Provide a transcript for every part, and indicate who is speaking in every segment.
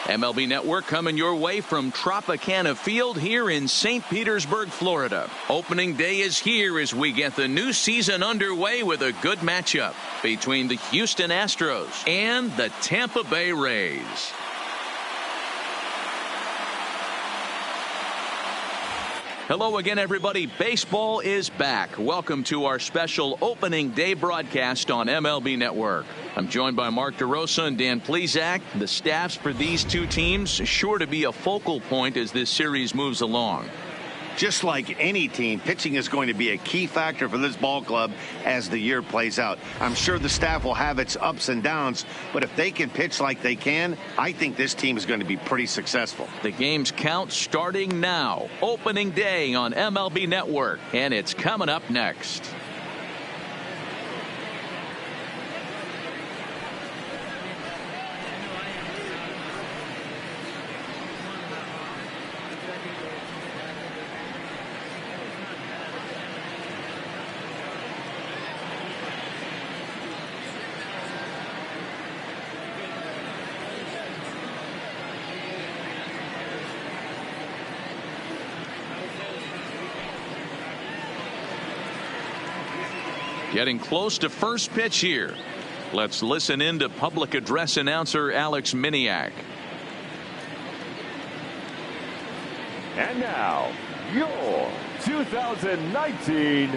Speaker 1: MLB Network coming your way from Tropicana Field here in St. Petersburg, Florida. Opening day is here as we get the new season underway with a good matchup between the Houston Astros and the Tampa Bay Rays. Hello again, everybody. Baseball is back. Welcome to our special opening day broadcast on MLB Network. I'm joined by Mark DeRosa and Dan Plesac. The staffs for these two teams sure to be a focal point as this series moves along.
Speaker 2: Just like any team, pitching is going to be a key factor for this ball club as the year plays out. I'm sure the staff will have its ups and downs, but if they can pitch like they can, I think this team is going to be pretty successful.
Speaker 1: The game's count starting now. Opening day on MLB Network, and it's coming up next. Getting close to first pitch here. Let's listen in to public address announcer Alex Miniak.
Speaker 3: And now, your 2019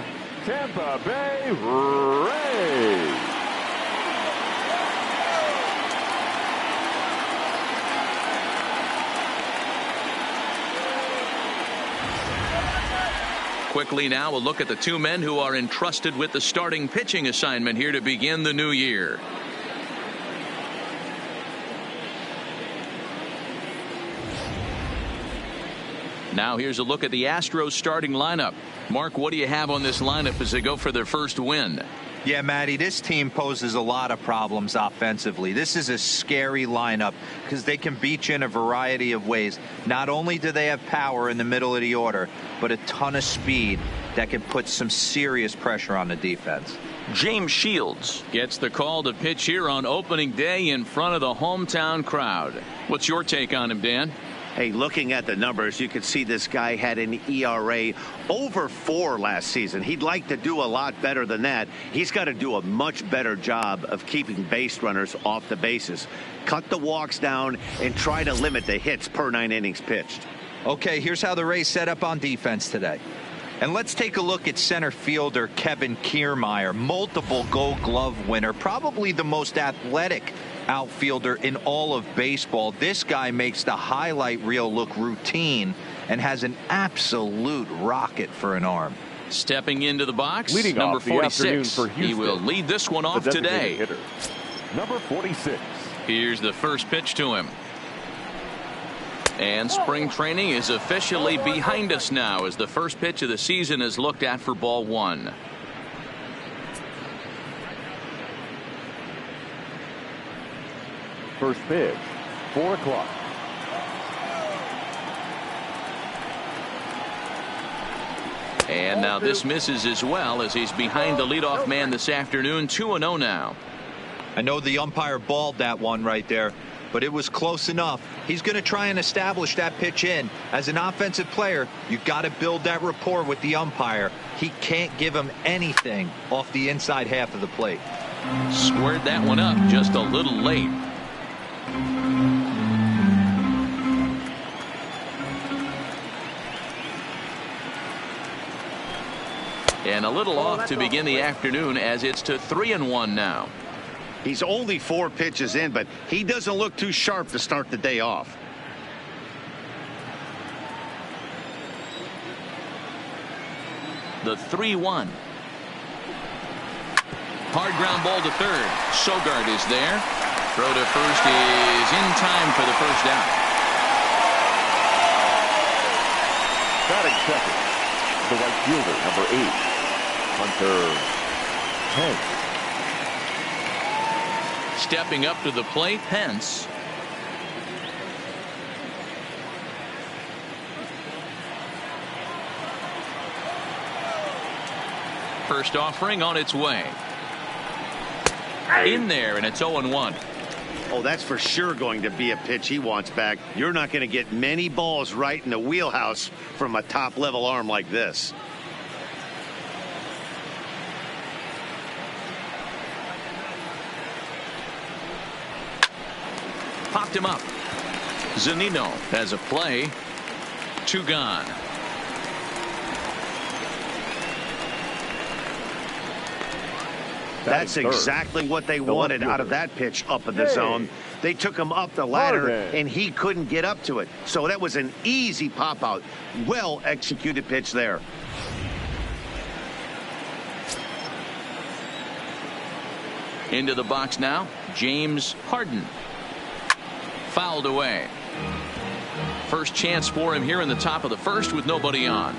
Speaker 3: Tampa Bay Rays.
Speaker 1: Quickly now, a look at the two men who are entrusted with the starting pitching assignment here to begin the new year. Now here's a look at the Astros starting lineup. Mark, what do you have on this lineup as they go for their first win?
Speaker 4: Yeah, Matty, this team poses a lot of problems offensively. This is a scary lineup because they can beat you in a variety of ways. Not only do they have power in the middle of the order, but a ton of speed that can put some serious pressure on the defense.
Speaker 1: James Shields gets the call to pitch here on opening day in front of the hometown crowd. What's your take on him, Dan?
Speaker 2: Hey, looking at the numbers, you can see this guy had an ERA over 4 last season. He'd like to do a lot better than that. He's got to do a much better job of keeping base runners off the bases. Cut the walks down and try to limit the hits per 9 innings pitched.
Speaker 4: Okay, here's how the Rays set up on defense today. And let's take a look at center fielder Kevin Kiermaier, multiple Gold Glove winner, probably the most athletic outfielder in all of baseball. This guy makes the highlight reel look routine and has an absolute rocket for an arm.
Speaker 1: Stepping into the box,
Speaker 3: Leading
Speaker 1: number
Speaker 3: off the afternoon
Speaker 1: 46.
Speaker 3: for Houston,
Speaker 1: he will lead this one off
Speaker 3: the
Speaker 1: today.
Speaker 3: hitter, number 46.
Speaker 1: Here's the first pitch to him. And spring training is officially behind us now as the first pitch of the season is looked at for ball 1.
Speaker 3: First pitch, 4 o'clock.
Speaker 1: And now this misses as well as he's behind the leadoff man this afternoon. 2-0 now.
Speaker 4: I know the umpire balled that one right there, but it was close enough. He's going to try and establish that pitch in. As an offensive player, you got to build that rapport with the umpire. He can't give him anything off the inside half of the plate.
Speaker 1: Squared that one up just a little late. And a little off to begin the afternoon as it's to 3-1 now.
Speaker 2: He's only 4 pitches in, but he doesn't look too sharp to start the day off.
Speaker 1: The 3-1. Hard ground ball to third. Sogard is there. Throw to first is in time for the first out.
Speaker 3: Batting second, the right fielder, number 8, Hunter Pence.
Speaker 1: Stepping up to the plate, Pence. First offering on its way. In there, and it's 0-1.
Speaker 2: Oh, that's for sure going to be a pitch he wants back. You're not going to get many balls right in the wheelhouse from a top-level arm like this.
Speaker 1: Popped him up. Zunino has a play. 2 gone.
Speaker 2: That's exactly what they wanted out of that pitch up in the zone. They took him up the ladder, and he couldn't get up to it. So that was an easy pop-out. Well-executed pitch there.
Speaker 1: Into the box now, James Harden. Fouled away. First chance for him here in the top of the first with nobody on.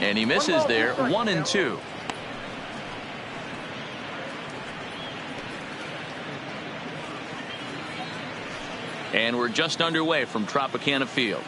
Speaker 1: And he misses there. 1-2. And we're just underway from Tropicana Field.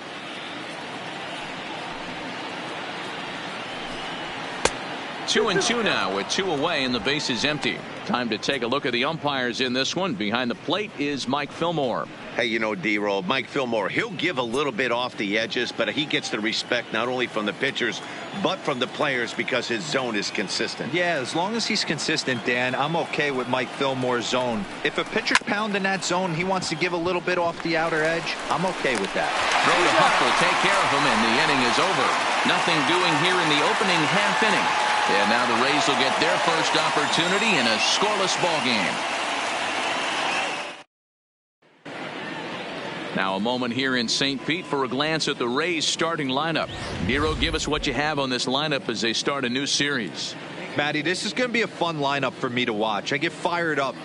Speaker 1: Two and two now with 2 away and the base is empty. Time to take a look at the umpires in this one. Behind the plate is Mike Fillmore.
Speaker 2: Hey, you know, D-Roll, Mike Fillmore, he'll give a little bit off the edges, but he gets the respect not only from the pitchers, but from the players because his zone is consistent.
Speaker 4: Yeah, as long as he's consistent, Dan, I'm okay with Mike Fillmore's zone. If a pitcher's pounding that zone, he wants to give a little bit off the outer edge, I'm okay with that.
Speaker 1: Throw to Huff will take care of him, and the inning is over. Nothing doing here in the opening half inning. And now the Rays will get their first opportunity in a scoreless ball game. Now a moment here in St. Pete for a glance at the Rays starting lineup. Nero, give us what you have on this lineup as they start a new series.
Speaker 4: Matty, this is going to be a fun lineup for me to watch. I get fired up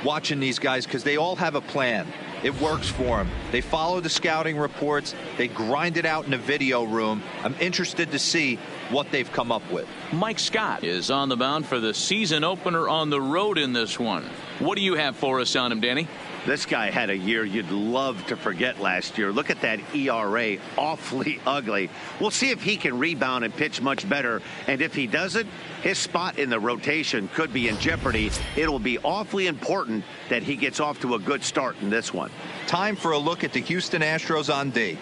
Speaker 4: watching these guys because they all have a plan. It works for them. They follow the scouting reports. They grind it out in the video room. I'm interested to see what they've come up with.
Speaker 1: Mike Scott is on the mound for the season opener on the road in this one. What do you have for us on him, Danny?
Speaker 2: This guy had a year you'd love to forget last year. Look at that ERA, awfully ugly. We'll see if he can rebound and pitch much better. And if he doesn't, his spot in the rotation could be in jeopardy. It'll be awfully important that he gets off to a good start in this one.
Speaker 4: Time for a look at the Houston Astros on D.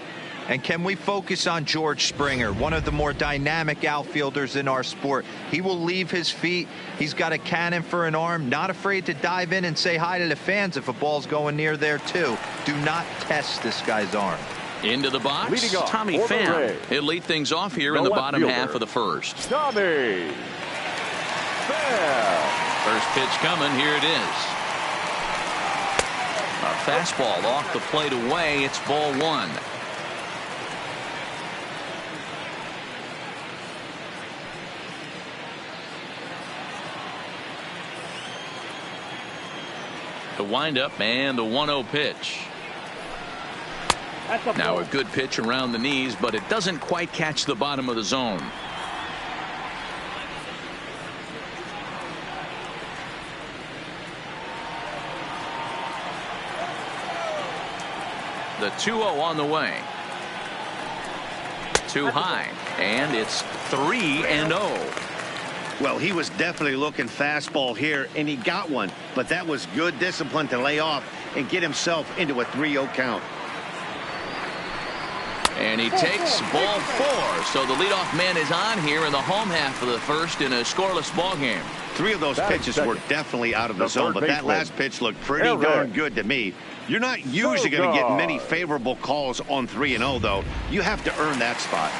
Speaker 4: And can we focus on George Springer, one of the more dynamic outfielders in our sport? He will leave his feet. He's got a cannon for an arm, not afraid to dive in and say hi to the fans if a ball's going near there, too. Do not test this guy's arm.
Speaker 1: Into the box,
Speaker 3: Leading off
Speaker 1: Tommy
Speaker 3: for the
Speaker 1: Pham.
Speaker 3: Rays.
Speaker 1: He'll lead things off here in
Speaker 3: The
Speaker 1: the
Speaker 3: left
Speaker 1: bottom
Speaker 3: fielder,
Speaker 1: half of the first.
Speaker 3: Tommy Pham.
Speaker 1: First pitch coming. Here it is. A fastball off the plate away. It's ball 1. The windup and the 1-0 pitch. Now a good pitch around the knees, but it doesn't quite catch the bottom of the zone. The 2-0 on the way. Too high, and it's 3-0.
Speaker 2: Well, he was definitely looking fastball here, and he got one. But that was good discipline to lay off and get himself into a 3-0 count.
Speaker 1: And he takes ball 4. So the leadoff man is on here in the home half of the first in a scoreless ball game.
Speaker 2: 3 of those pitches were definitely out of the zone, but that last pitch looked pretty darn good to me. You're not usually going to get many favorable calls on 3-0, though. You have to earn that spot.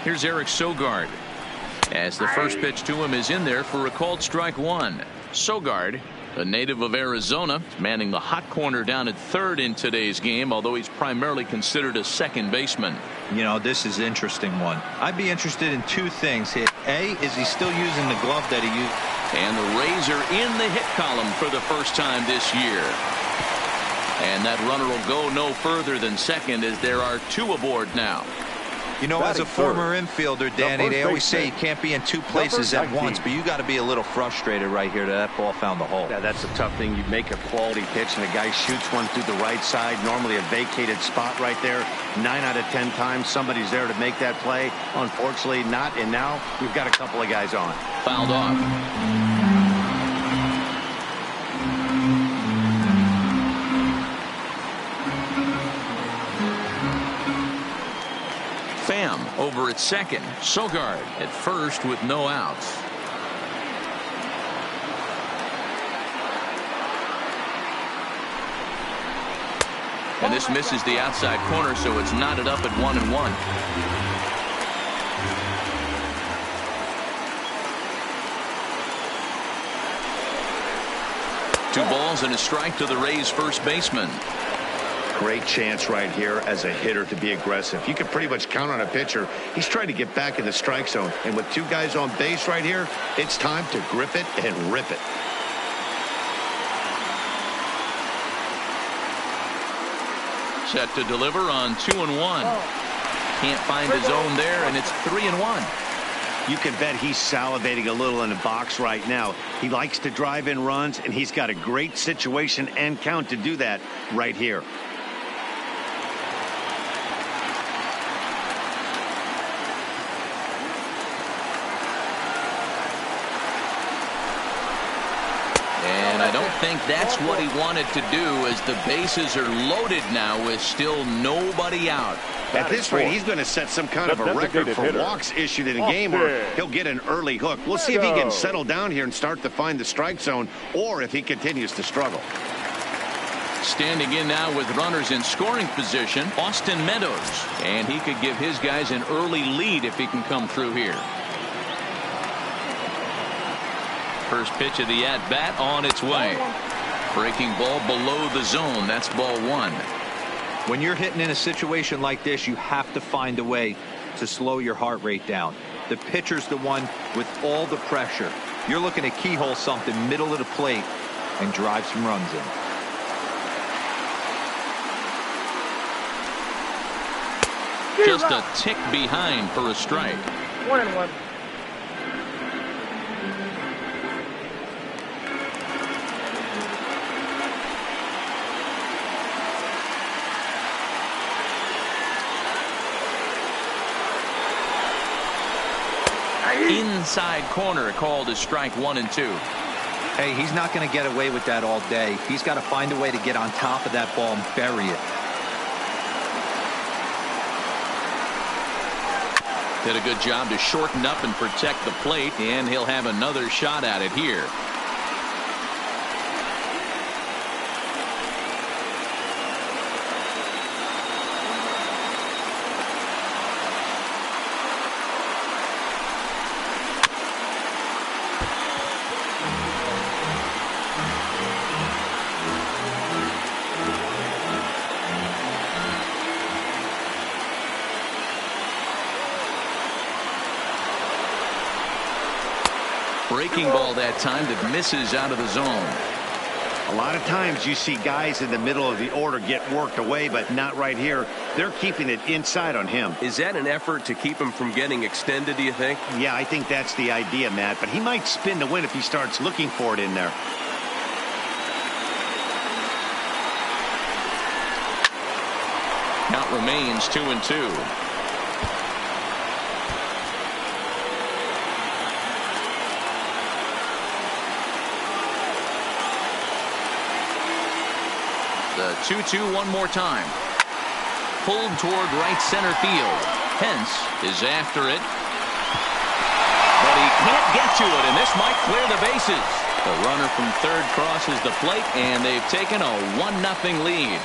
Speaker 1: Here's Eric Sogard. As the first pitch to him is in there for a called strike 1. Sogard, A native of Arizona, manning the hot corner down at third in today's game, although he's primarily considered a second baseman.
Speaker 4: You know, this is an interesting one. I'd be interested in two things here. A, is he still using the glove that he used?
Speaker 1: And the Rays are in the hit column for the first time this year. And that runner will go no further than second as there are two aboard now.
Speaker 4: You know, as a former infielder, Danny, they always say you can't be in two places at once, but you got to be a little frustrated right here that ball found the hole.
Speaker 2: Yeah, that's a tough thing. You make a quality pitch and a guy shoots one through the right side, normally a vacated spot right there. 9 out of 10 times somebody's there to make that play. Unfortunately not, and now we've got a couple of guys on.
Speaker 1: Fouled off. Pham over at second. Sogard at first with no outs. And this misses the outside corner, so it's knotted up at 1-1. Two balls and a strike to the Rays first baseman.
Speaker 2: Great chance right here as a hitter to be aggressive. You can pretty much count on a pitcher. He's trying to get back in the strike zone. And with two guys on base right here, it's time to grip it and rip it.
Speaker 1: Set to deliver on 2-1. Can't find his zone there, and it's 3-1.
Speaker 2: You can bet he's salivating a little in the box right now. He likes to drive in runs, and he's got a great situation and count to do that right here.
Speaker 1: And I don't think that's what he wanted to do, as the bases are loaded now with still nobody out.
Speaker 2: At this rate, he's going to set some kind of a record for walks issued in a game where he'll get an early hook. We'll see if he can settle down here and start to find the strike zone, or if he continues to struggle.
Speaker 1: Standing in now with runners in scoring position, Austin Meadows. And he could give his guys an early lead if he can come through here. First pitch of the at-bat on its way. Breaking ball below the zone. That's ball one.
Speaker 4: When you're hitting in a situation like this, you have to find a way to slow your heart rate down. The pitcher's the one with all the pressure. You're looking to keyhole something middle of the plate and drive some runs in.
Speaker 1: Just a tick behind for a strike.
Speaker 5: 1-1.
Speaker 1: Inside corner called as strike 1 and 2.
Speaker 4: Hey, he's not going to get away with that all day. He's got to find a way to get on top of that ball and bury it.
Speaker 1: Did a good job to shorten up and protect the plate, and he'll have another shot at it here. Breaking ball that time that misses out of the zone.
Speaker 2: A lot of times you see guys in the middle of the order get worked away, but not right here. They're keeping it inside on him.
Speaker 6: Is that an effort to keep him from getting extended, do you think?
Speaker 2: Yeah, I think that's the idea, Matt, but he might spin to win if he starts looking for it in there.
Speaker 1: Count remains 2-2. The 2-2 one more time. Pulled toward right center field. Pence is after it. But he can't get to it, and this might clear the bases. The runner from third crosses the plate, and they've taken a 1-0 lead.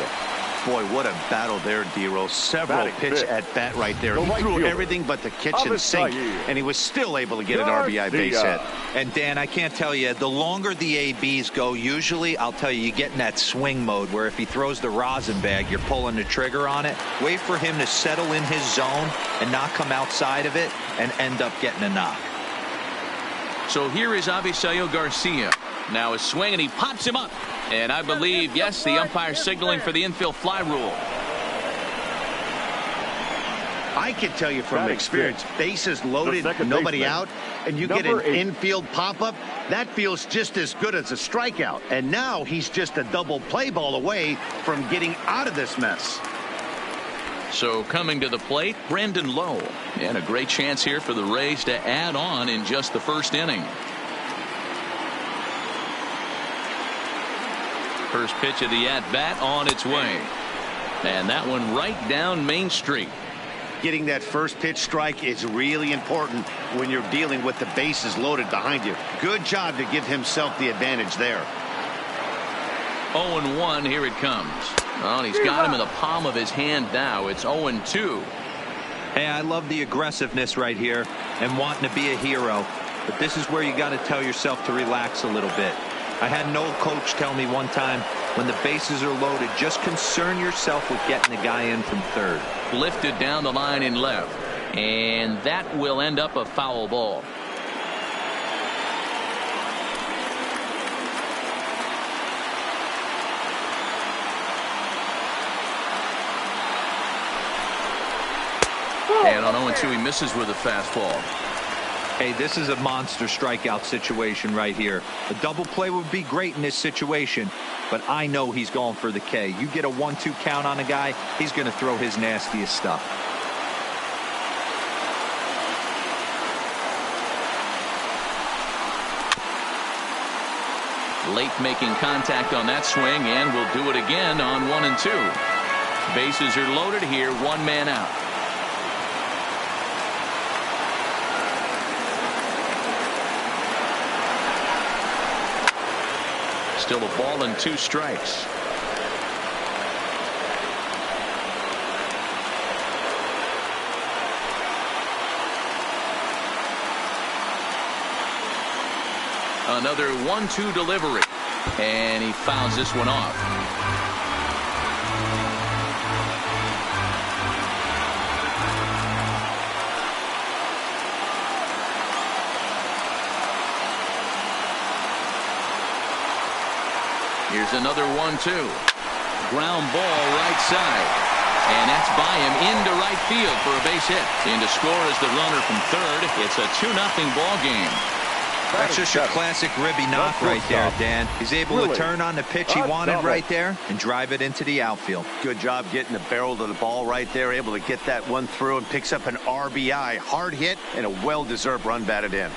Speaker 2: Boy, what a battle there, D-Roll. Several pitch at bat right there. He threw everything but the kitchen sink, and he was still able to get an RBI base hit.
Speaker 4: And Dan, I can't tell you, the longer the ABs go, usually, I'll tell you get in that swing mode where if he throws the rosin bag, you're pulling the trigger on it. Wait for him to settle in his zone and not come outside of it and end up getting a knock.
Speaker 1: So here is Avisail Garcia. Now a swing, and he pops him up. And I believe, yes, the umpire signaling for the infield fly rule.
Speaker 2: I can tell you from experience, bases loaded, nobody out, and you get an infield pop-up, that feels just as good as a strikeout. And now he's just a double play ball away from getting out of this mess.
Speaker 1: So coming to the plate, Brandon Lowe. And a great chance here for the Rays to add on in just the first inning. First pitch of the at-bat on its way. And that one right down Main Street.
Speaker 2: Getting that first pitch strike is really important when you're dealing with the bases loaded behind you. Good job to give himself the advantage there.
Speaker 1: 0-1, here it comes. Well, he's got him in the palm of his hand now. It's 0-2.
Speaker 4: Hey, I love the aggressiveness right here and wanting to be a hero. But this is where you got to tell yourself to relax a little bit. I had an old coach tell me one time, when the bases are loaded, just concern yourself with getting the guy in from third.
Speaker 1: Lifted down the line in left. And that will end up a foul ball. And on 0-2, he misses with a fastball.
Speaker 4: Hey, this is a monster strikeout situation right here. A double play would be great in this situation, but I know he's going for the K. You get a 1-2 count on a guy, he's going to throw his nastiest stuff.
Speaker 1: Late making contact on that swing, and will do it again on 1-2. Bases are loaded here, one man out. Still a ball and 2 strikes. Another 1-2 delivery, and he fouls this one off. Here's another 1-2. Ground ball right side. And that's by him into right field for a base hit. In to score is the runner from third. It's a 2-0 ball game.
Speaker 4: That's just your classic ribby knock right there, Dan. He's able to turn on the pitch he wanted right there and drive it into the outfield.
Speaker 2: Good job getting the barrel to the ball right there. Able to get that one through and picks up an RBI. Hard hit and a well-deserved run batted in.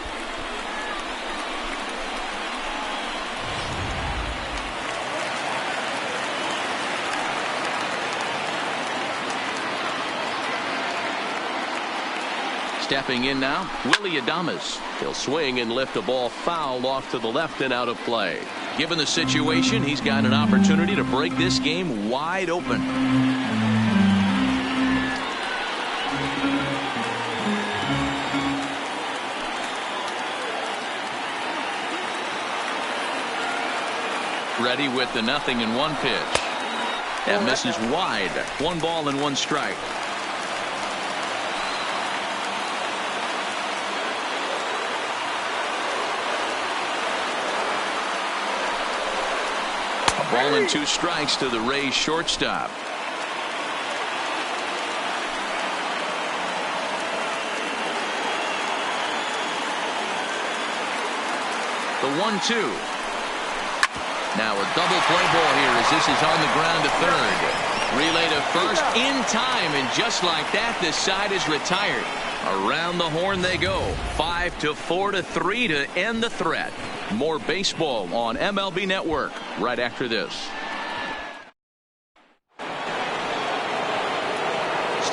Speaker 1: Stepping in now, Willie Adames. He'll swing and lift a ball foul off to the left and out of play. Given the situation, he's got an opportunity to break this game wide open. Ready with the 0-1 pitch. That misses wide. 1 ball and 1 strike. Ball and 2 strikes to the Rays shortstop. The 1-2. Now a double play ball here as this is on the ground to third. Relay to first in time, and just like that, this side is retired. Around the horn they go. 5-4-3 to end the threat. More baseball on MLB Network right after this.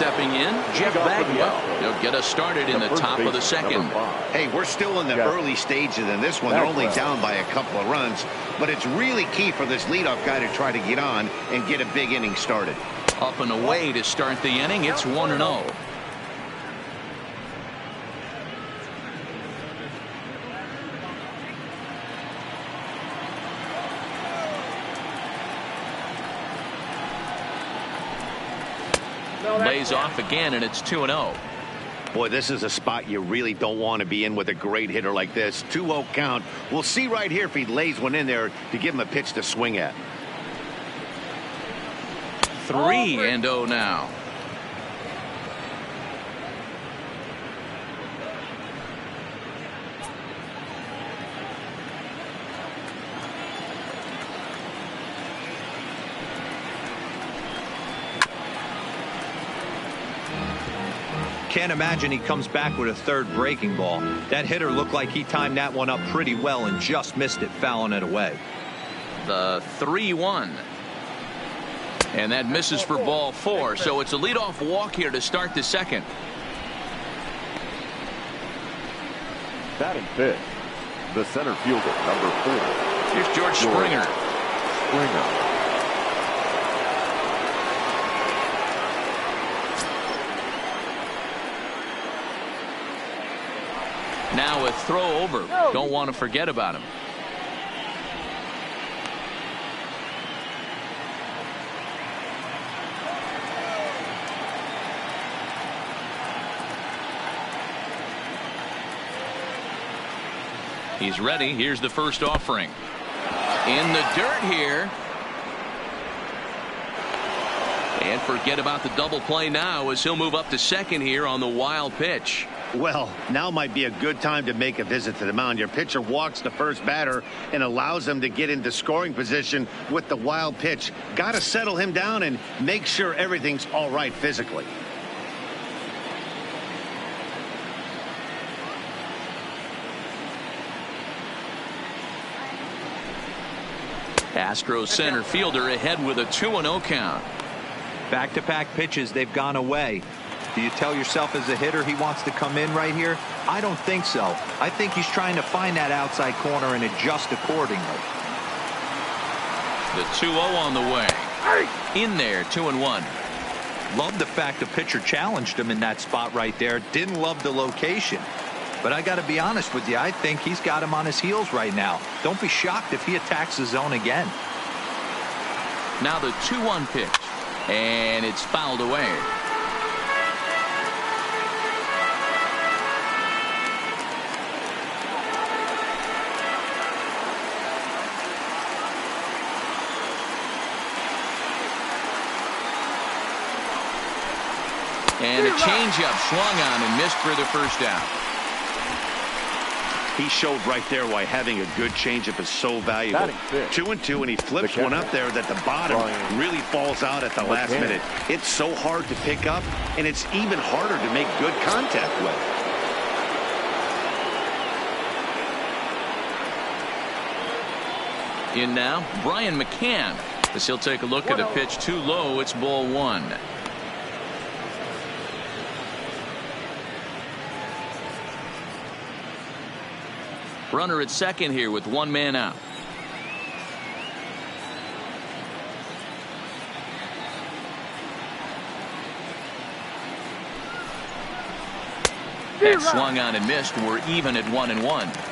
Speaker 1: stepping in, Jeff Bagwell. He'll get us started in the top of the second.
Speaker 2: Hey, we're still in the early stages in this one. They're only down by a couple of runs, but it's really key for this leadoff guy to try to get on and get a big inning started.
Speaker 1: Up and away to start the inning. It's 1-0. Lays off again, and it's 2-0.
Speaker 2: Boy, this is a spot you really don't want to be in with a great hitter like this. 2-0 count. We'll see right here if he lays one in there to give him a pitch to swing at.
Speaker 1: 3-0 now.
Speaker 4: Can't imagine he comes back with a third breaking ball. That hitter looked like he timed that one up pretty well and just missed it, fouling it away.
Speaker 1: The 3-1. And that misses for ball 4. So it's a leadoff walk here to start the second.
Speaker 3: Batting fifth, the center fielder, number 4.
Speaker 1: Here's George Springer. Now a throw over. Don't want to forget about him. He's ready. Here's the first offering. In the dirt here. And forget about the double play now as he'll move up to second here on the wild pitch.
Speaker 2: Well, now might be a good time to make a visit to the mound. Your pitcher walks the first batter and allows him to get into scoring position with the wild pitch. Got to settle him down and make sure everything's all right physically.
Speaker 1: Astros center fielder ahead with a 2-0 count.
Speaker 4: Back-to-back pitches, they've gone away. Do you tell yourself as a hitter he wants to come in right here? I don't think so. I think he's trying to find that outside corner and adjust accordingly.
Speaker 1: The 2-0 on the way. In there, 2-1.
Speaker 4: Love the fact the pitcher challenged him in that spot right there. Didn't love the location. But I got to be honest with you, I think he's got him on his heels right now. Don't be shocked if he attacks the zone again.
Speaker 1: Now the 2-1 pitch. And it's fouled away. And a changeup swung on and missed for the first down.
Speaker 2: He showed right there why having a good changeup is so valuable. 2-2, and he flips one up there that the bottom really falls out at the last minute. It's so hard to pick up, and it's even harder to make good contact with.
Speaker 1: In now, Brian McCann, as he'll take a look at a pitch too low. It's ball 1. Runner at second here with one man out. That swung on and missed. We're even at 1-1.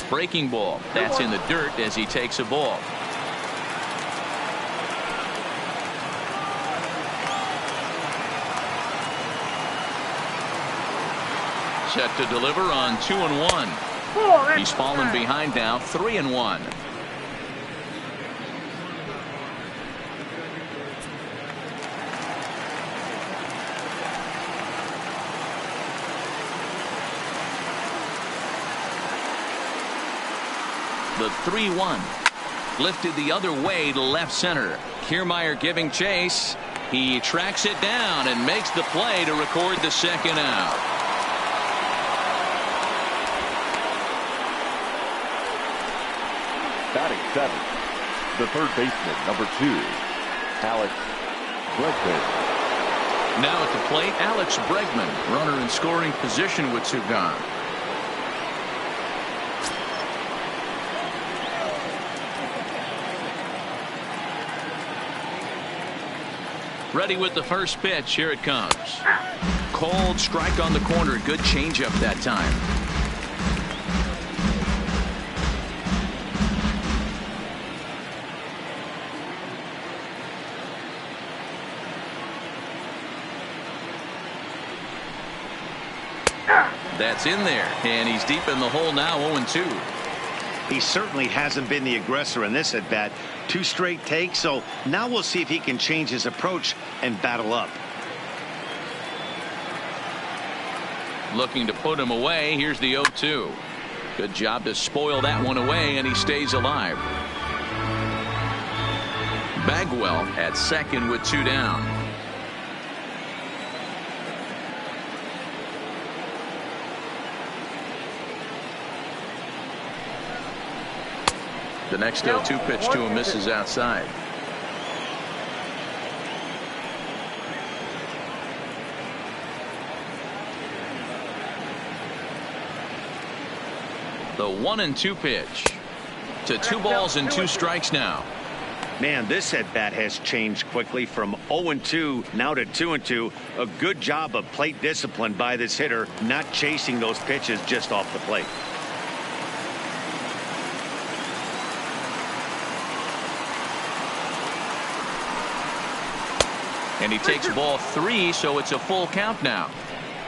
Speaker 1: Breaking ball. That's in the dirt as he takes a ball. Set to deliver on 2-1. He's fallen behind now, 3-1. The 3-1 lifted the other way to left center. Kiermaier giving chase. He tracks it down and makes the play to record the second out.
Speaker 3: 7th, the third baseman, number 2, Alex Bregman.
Speaker 1: Now at the plate, Alex Bregman, runner in scoring position with 2 gone. Ready with the first pitch. Here it comes. Cold strike on the corner. Good changeup that time. That's in there, and he's deep in the hole now. 0-2.
Speaker 2: He certainly hasn't been the aggressor in this at bat. 2 straight takes, so now we'll see if he can change his approach and battle up.
Speaker 1: Looking to put him away. Here's the 0-2. Good job to spoil that one away, and he stays alive. Bagwell at second with 2 down. The next 0-2 pitch to him misses outside. The 1-2 pitch to 2 balls and 2 strikes now.
Speaker 2: Man, this at bat has changed quickly from 0-2 now to 2-2. A good job of plate discipline by this hitter, not chasing those pitches just off the plate.
Speaker 1: And he takes ball 3, so it's a full count now.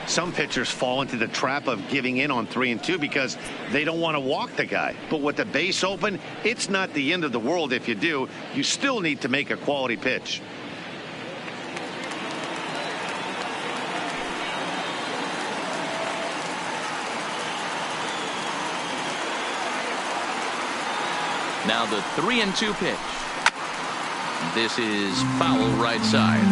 Speaker 2: Some pitchers fall into the trap of giving in on 3 and 2 because they don't want to walk the guy. But with the base open, it's not the end of the world if you do. You still need to make a quality pitch.
Speaker 1: Now the 3-2 pitch. This is foul right side.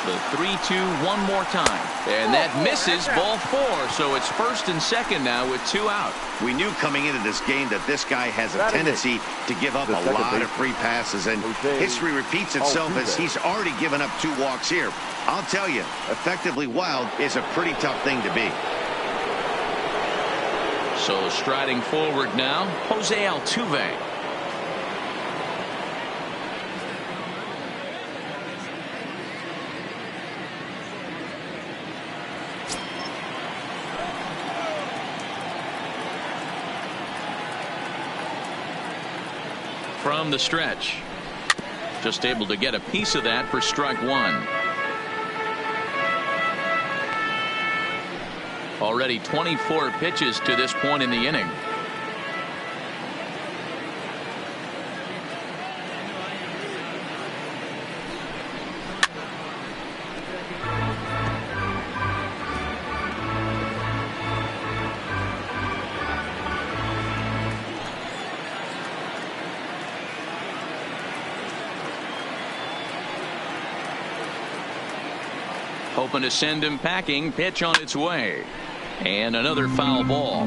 Speaker 1: The 3-2 one more time, and that misses. Ball 4, so it's first and second now with 2 out.
Speaker 2: We knew coming into this game that this guy has a tendency to give up a lot of free passes, and history repeats itself as he's already given up 2 walks here. I'll tell you, effectively wild is a pretty tough thing to be.
Speaker 1: So striding forward now, Jose Altuve. From the stretch, just able to get a piece of that for strike 1. Already 24 pitches to this point in the inning. Hoping to send him packing. Pitch on its way. And another foul ball.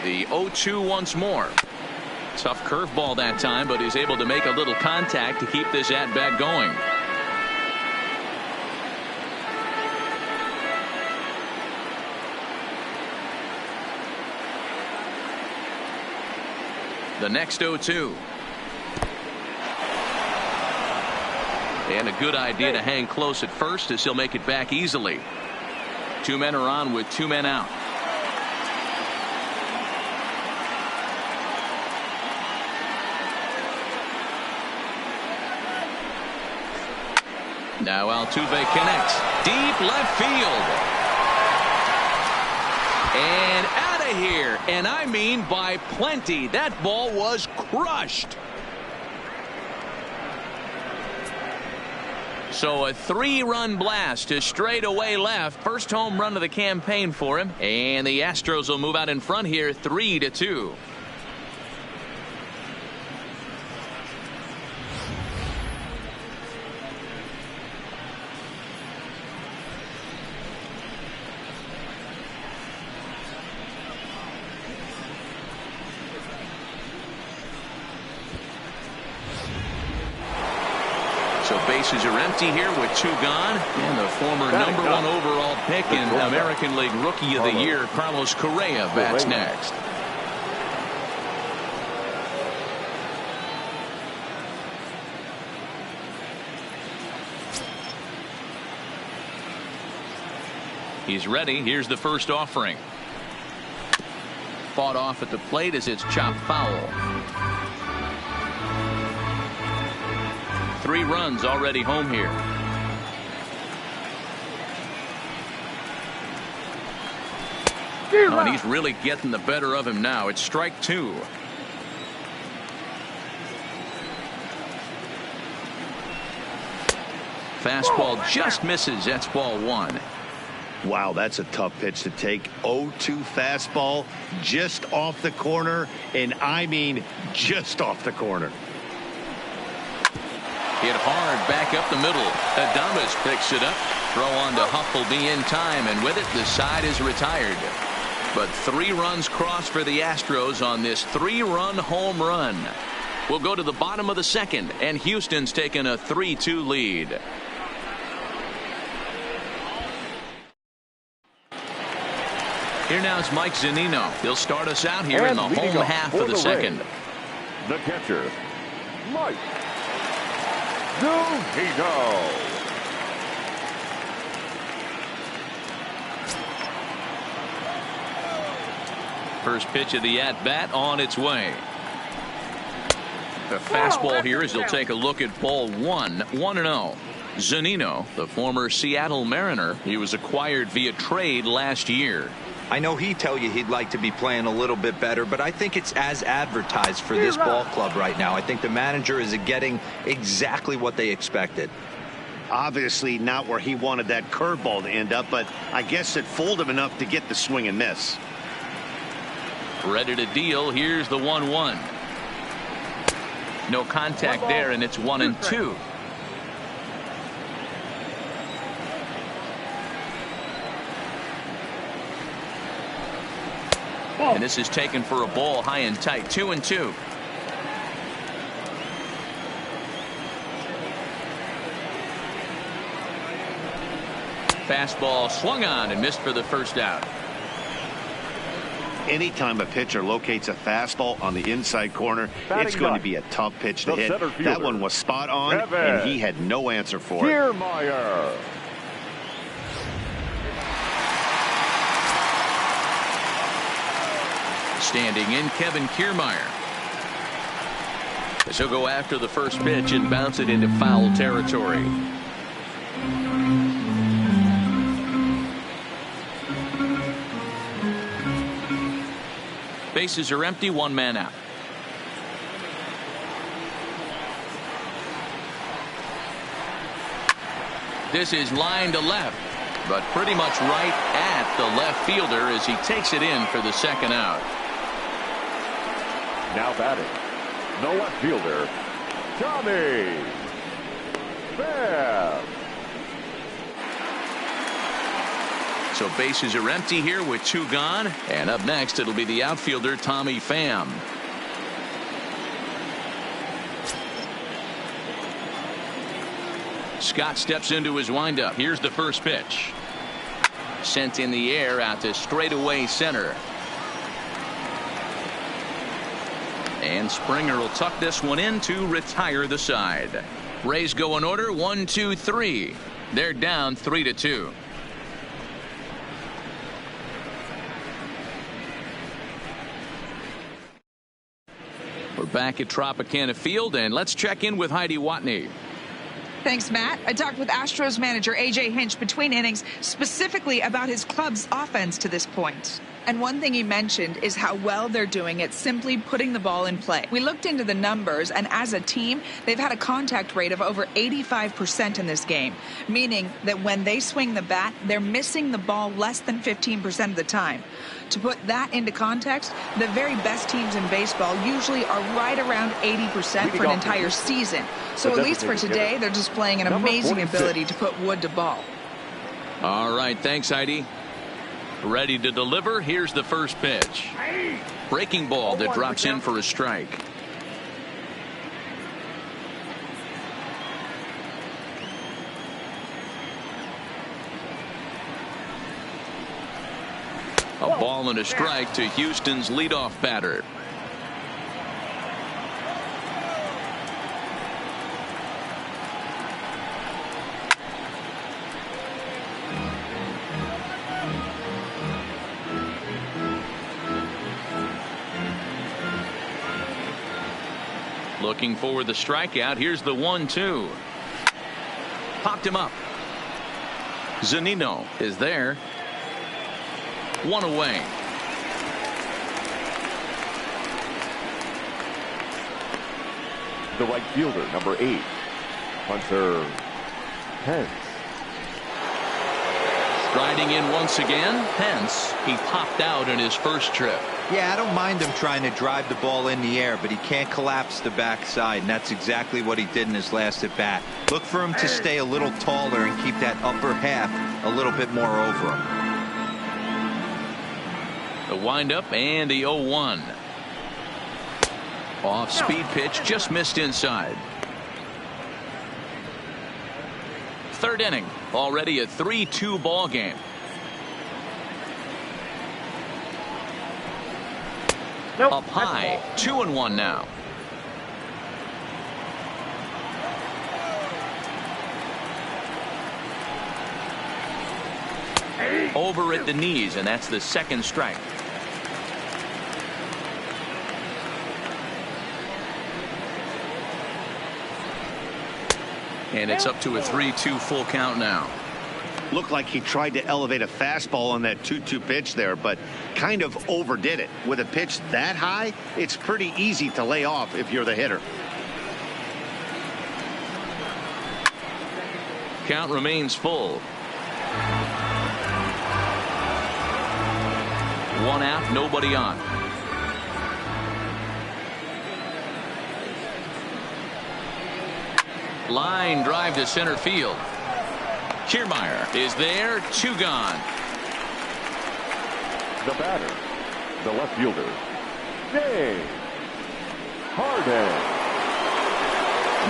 Speaker 1: The 0-2 once more. Tough curveball that time, but he's able to make a little contact to keep this at-bat going. The next 0-2. And a good idea to hang close at first as he'll make it back easily. 2 men are on with 2 men out. Now Altuve connects. Deep left field. And out of here. And I mean by plenty. That ball was crushed. So a 3-run blast to straightaway left. First home run of the campaign for him. And the Astros will move out in front here 3-2. So bases are empty here with 2 gone. And the former #1 overall pick in American League Rookie of the Year, Carlos Correa, bats next. He's ready. Here's the first offering. Fought off at the plate as it's chopped foul. 3 runs already home here. Oh, and he's really getting the better of him now. It's strike 2. Fastball just misses. That's ball 1.
Speaker 2: Wow, that's a tough pitch to take. 0-2 fastball just off the corner, and I mean just off the corner.
Speaker 1: Hit hard back up the middle. Adames picks it up. Throw on to Huffleby in time, and with it the side is retired. But 3 runs crossed for the Astros on this 3-run home run. We'll go to the bottom of the second, and Houston's taken a 3-2 lead. Here now is Mike Zunino. He'll start us out here in the home half of the second.
Speaker 3: The catcher, Mike Zunino.
Speaker 1: First pitch of the at-bat on its way. The fastball here as he'll take a look at ball 1, 1-0. Zunino, the former Seattle Mariner, he was acquired via trade last year.
Speaker 4: I know he'd tell you he'd like to be playing a little bit better, but I think it's as advertised for this ball club right now. I think the manager is getting exactly what they expected.
Speaker 2: Obviously not where he wanted that curveball to end up, but I guess it fooled him enough to get the swing and miss.
Speaker 1: Ready to deal. Here's the 1-1. No contact there, and it's 1-2. And this is taken for a ball high and tight. 2-2. Fastball swung on and missed for the first out.
Speaker 2: Anytime a pitcher locates a fastball on the inside corner, it's going to be a tough pitch to hit. That one was spot on, and he had no answer for it.
Speaker 3: Kiermaier.
Speaker 1: Standing in, Kevin Kiermaier. As he'll go after the first pitch and bounce it into foul territory. Bases are empty, 1 man out. This is line to left, but pretty much right at the left fielder as he takes it in for the second out.
Speaker 3: Now batting, the left fielder, Tommy Pham.
Speaker 1: So bases are empty here with 2 gone. And up next, it'll be the outfielder, Tommy Pham. Scott steps into his windup. Here's the first pitch. Sent in the air out to straightaway center. And Springer will tuck this one in to retire the side. Rays go in order 1, 2, 3. They're down 3-2. We're back at Tropicana Field, and let's check in with Heidi Watney.
Speaker 5: Thanks, Matt. I talked with Astros manager A.J. Hinch between innings specifically about his club's offense to this point. And one thing he mentioned is how well they're doing at simply putting the ball in play. We looked into the numbers, and as a team, they've had a contact rate of over 85% in this game, meaning that when they swing the bat, they're missing the ball less than 15% of the time. To put that into context, the very best teams in baseball usually are right around 80% for an entire season. So at least for today, they're displaying an amazing ability to put wood to ball.
Speaker 1: All right, thanks, Heidi. Ready to deliver. Here's the first pitch. Breaking ball that drops in for a strike. A ball and a strike to Houston's leadoff batter. Looking for the strikeout. Here's the 1-2. Popped him up. Zunino is there. One away.
Speaker 3: The right fielder, number 8, Hunter Pence.
Speaker 1: Striding in once again, Pence. He popped out in his first trip.
Speaker 4: Yeah, I don't mind him trying to drive the ball in the air, but he can't collapse the backside, and that's exactly what he did in his last at bat. Look for him to stay a little taller and keep that upper half a little bit more over him.
Speaker 1: The windup and the 0-1. Off speed pitch, just missed inside. Third inning, already a 3-2 ball game. Up high, 2-1 now. Over at the knees, and that's the second strike. And it's up to a 3-2 full count now.
Speaker 2: Looked like he tried to elevate a fastball on that 2-2 pitch there, but kind of overdid it. With a pitch that high, it's pretty easy to lay off if you're the hitter.
Speaker 1: Count remains full. One out, nobody on. Line drive to center field. Kiermaier is there, 2 gone.
Speaker 3: The batter, the left fielder, James Harden.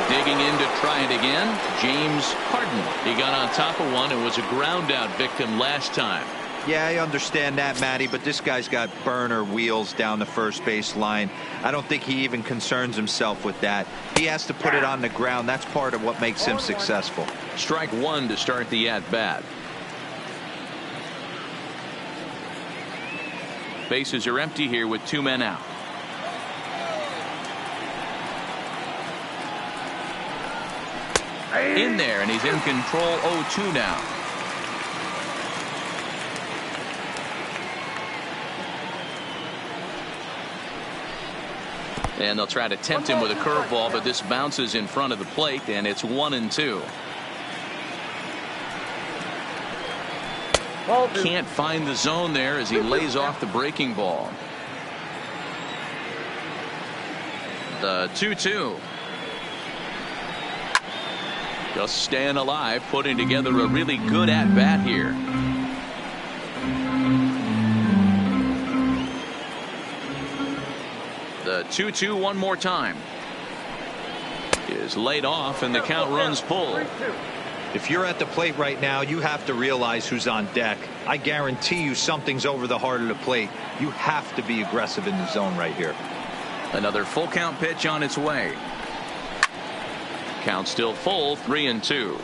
Speaker 1: Digging in to try it again, James Harden. He got on top of one and was a ground out victim last time.
Speaker 4: Yeah, I understand that, Matty, but this guy's got burner wheels down the first base line. I don't think he even concerns himself with that. He has to put it on the ground. That's part of what makes him successful.
Speaker 1: Strike one to start the at-bat. Bases are empty here with 2 men out. In there, and he's in control. 0-2 now. And they'll try to tempt him with a curveball, but this bounces in front of the plate, and it's 1-2. Can't find the zone there as he lays off the breaking ball. The 2-2. Just staying alive, putting together a really good at-bat here. The 2-2 one more time. Is laid off, and the count runs full.
Speaker 4: If you're at the plate right now, you have to realize who's on deck. I guarantee you something's over the heart of the plate. You have to be aggressive in the zone right here.
Speaker 1: Another full count pitch on its way. Count still full, 3-2.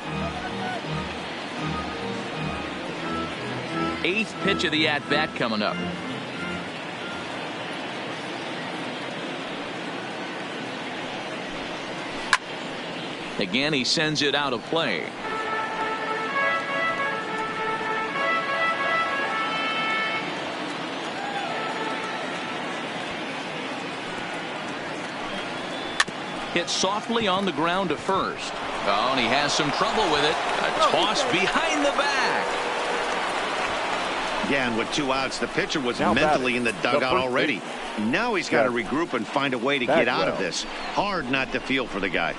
Speaker 1: 8th pitch of the at-bat coming up. Again, he sends it out of play. Hit softly on the ground to first. Oh, and he has some trouble with it. A toss behind the back.
Speaker 2: Yeah, and with 2 outs, the pitcher was mentally in the dugout already. Now he's got to regroup and find a way to get out of this. Hard not to feel for the guy.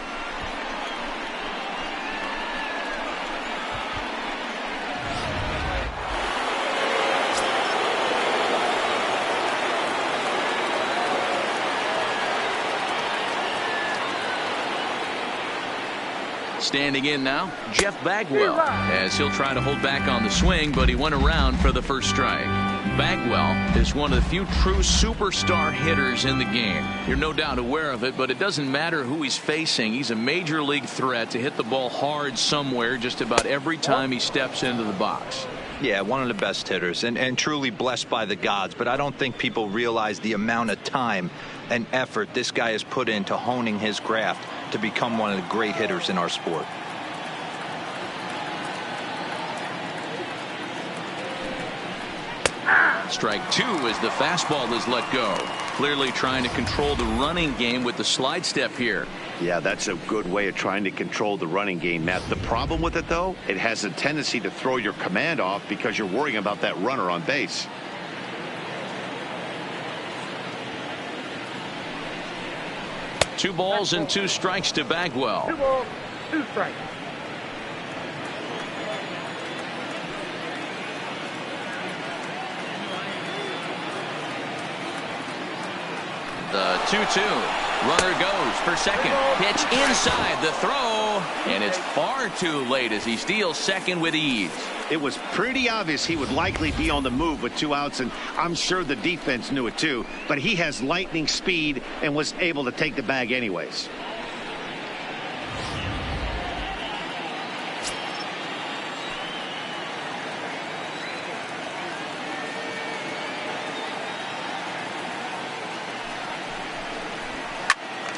Speaker 1: Standing in now, Jeff Bagwell, as he'll try to hold back on the swing, but he went around for the first strike. Bagwell is one of the few true superstar hitters in the game. You're no doubt aware of it, but it doesn't matter who he's facing. He's a major league threat to hit the ball hard somewhere just about every time he steps into the box.
Speaker 4: Yeah, one of the best hitters and truly blessed by the gods, but I don't think people realize the amount of time and effort this guy has put into honing his craft to become one of the great hitters in our sport.
Speaker 1: Strike 2 as the fastball is let go. Clearly trying to control the running game with the slide step here.
Speaker 2: Yeah, that's a good way of trying to control the running game, Matt. The problem with it, though, it has a tendency to throw your command off because you're worrying about that runner on base.
Speaker 1: Two balls and 2 strikes to Bagwell.
Speaker 7: 2 balls, 2 strikes.
Speaker 1: The 2-2. Runner goes for second. Pitch inside the throw. And it's far too late as he steals second with ease.
Speaker 2: It was pretty obvious he would likely be on the move with 2 outs, and I'm sure the defense knew it too. But he has lightning speed and was able to take the bag anyways.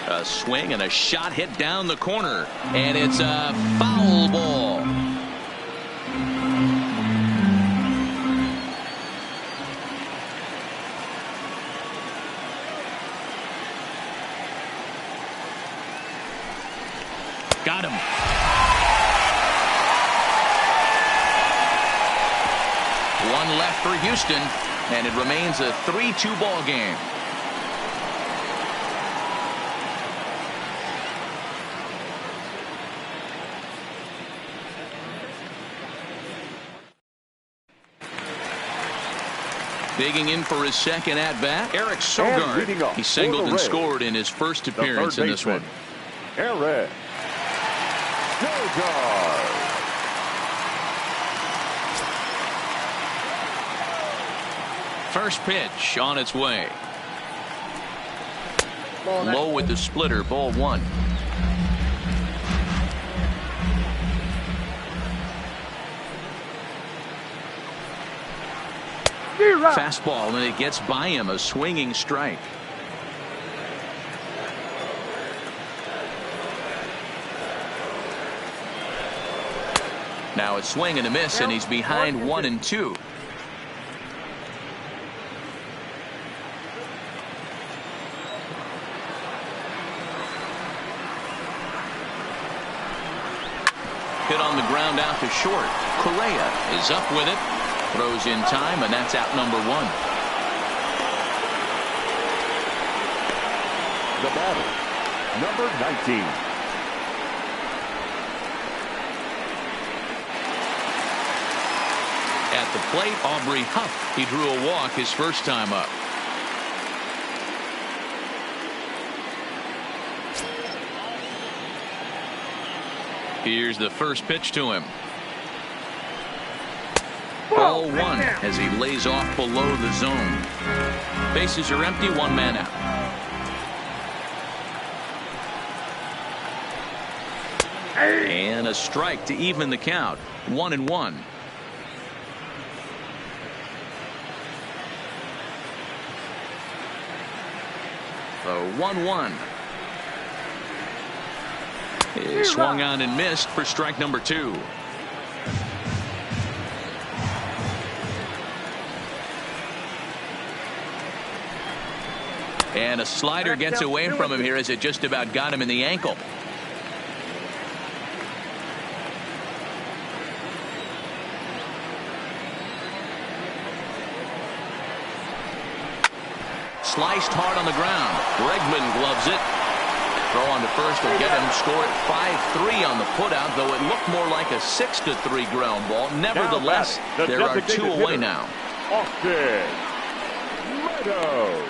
Speaker 1: A swing and a shot hit down the corner, and it's a foul ball. Got him. One left for Houston, and it remains a 3-2 ball game. Digging in for his second at-bat, Eric Sogard. He singled and scored in his first appearance in this one.
Speaker 3: Eric Sogard.
Speaker 1: First pitch on its way. Low with the splitter, ball 1. Fastball, and it gets by him, a swinging strike. Now a swing and a miss, and he's behind 1-2. Hit on the ground out to short. Correa is up with it. Throws in time, and that's out number 1.
Speaker 3: The batter, number 19.
Speaker 1: At the plate, Aubrey Huff. He drew a walk his first time up. Here's the first pitch to him. Ball 1 as he lays off below the zone. Bases are empty, 1 man out. And a strike to even the count. 1-1. The 1-1. is swung on and missed for strike number 2. And a slider gets away from him here as it just about got him in the ankle. Sliced hard on the ground. Bregman gloves it. Throw on to first will get him. Score at 5-3 on the putout, though it looked more like a 6-3 ground ball. Nevertheless, there are 2 away now.
Speaker 3: Austin Meadows.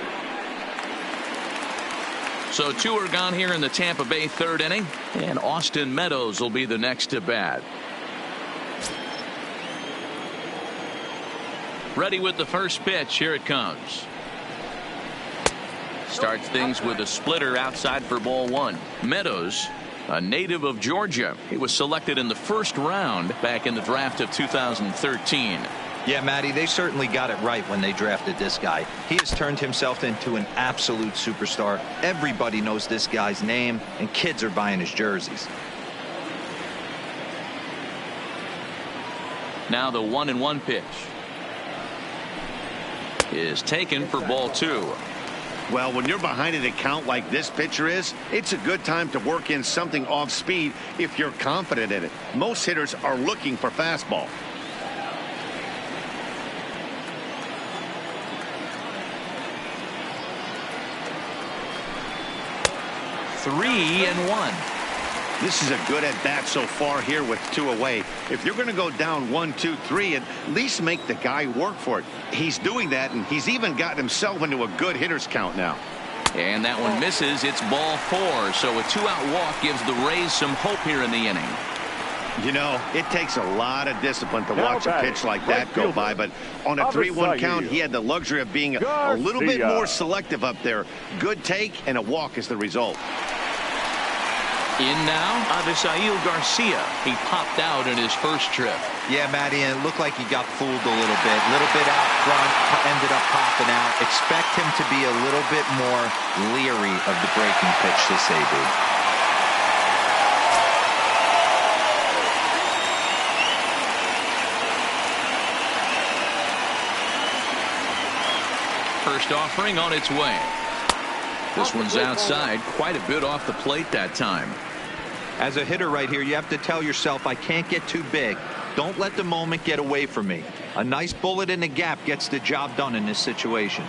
Speaker 1: So 2 are gone here in the Tampa Bay 3rd inning, and Austin Meadows will be the next to bat. Ready with the first pitch. Here it comes. Starts things with a splitter outside for ball 1. Meadows, a native of Georgia. He was selected in the 1st round back in the draft of 2013.
Speaker 4: Yeah, Matty, they certainly got it right when they drafted this guy. He has turned himself into an absolute superstar. Everybody knows this guy's name, and kids are buying his jerseys.
Speaker 1: Now the 1-1 pitch is taken for ball 2.
Speaker 2: Well, when you're behind an account like this pitcher is, it's a good time to work in something off speed if you're confident in it. Most hitters are looking for fastball.
Speaker 1: 3-1.
Speaker 2: This is a good at bat so far here with 2 away. If you're going to go down 1-2-3, at least make the guy work for it. He's doing that, and he's even gotten himself into a good hitter's count now.
Speaker 1: And that one misses. It's ball 4. So a 2-out walk gives the Rays some hope here in the inning.
Speaker 2: You know, it takes a lot of discipline to watch a pitch like that go by, but on a 3-1 count, he had the luxury of being a little bit more selective up there. Good take, and a walk is the result.
Speaker 1: In now, Avisail Garcia. He popped out in his first trip.
Speaker 4: Yeah, Matty, and it looked like he got fooled a little bit. A little bit out front, ended up popping out. Expect him to be a little bit more leery of the breaking pitch this AB.
Speaker 1: First offering on its way. This one's outside, quite a bit off the plate that time.
Speaker 4: As a hitter right here, you have to tell yourself, I can't get too big. Don't let the moment get away from me. A nice bullet in the gap gets the job done in this situation.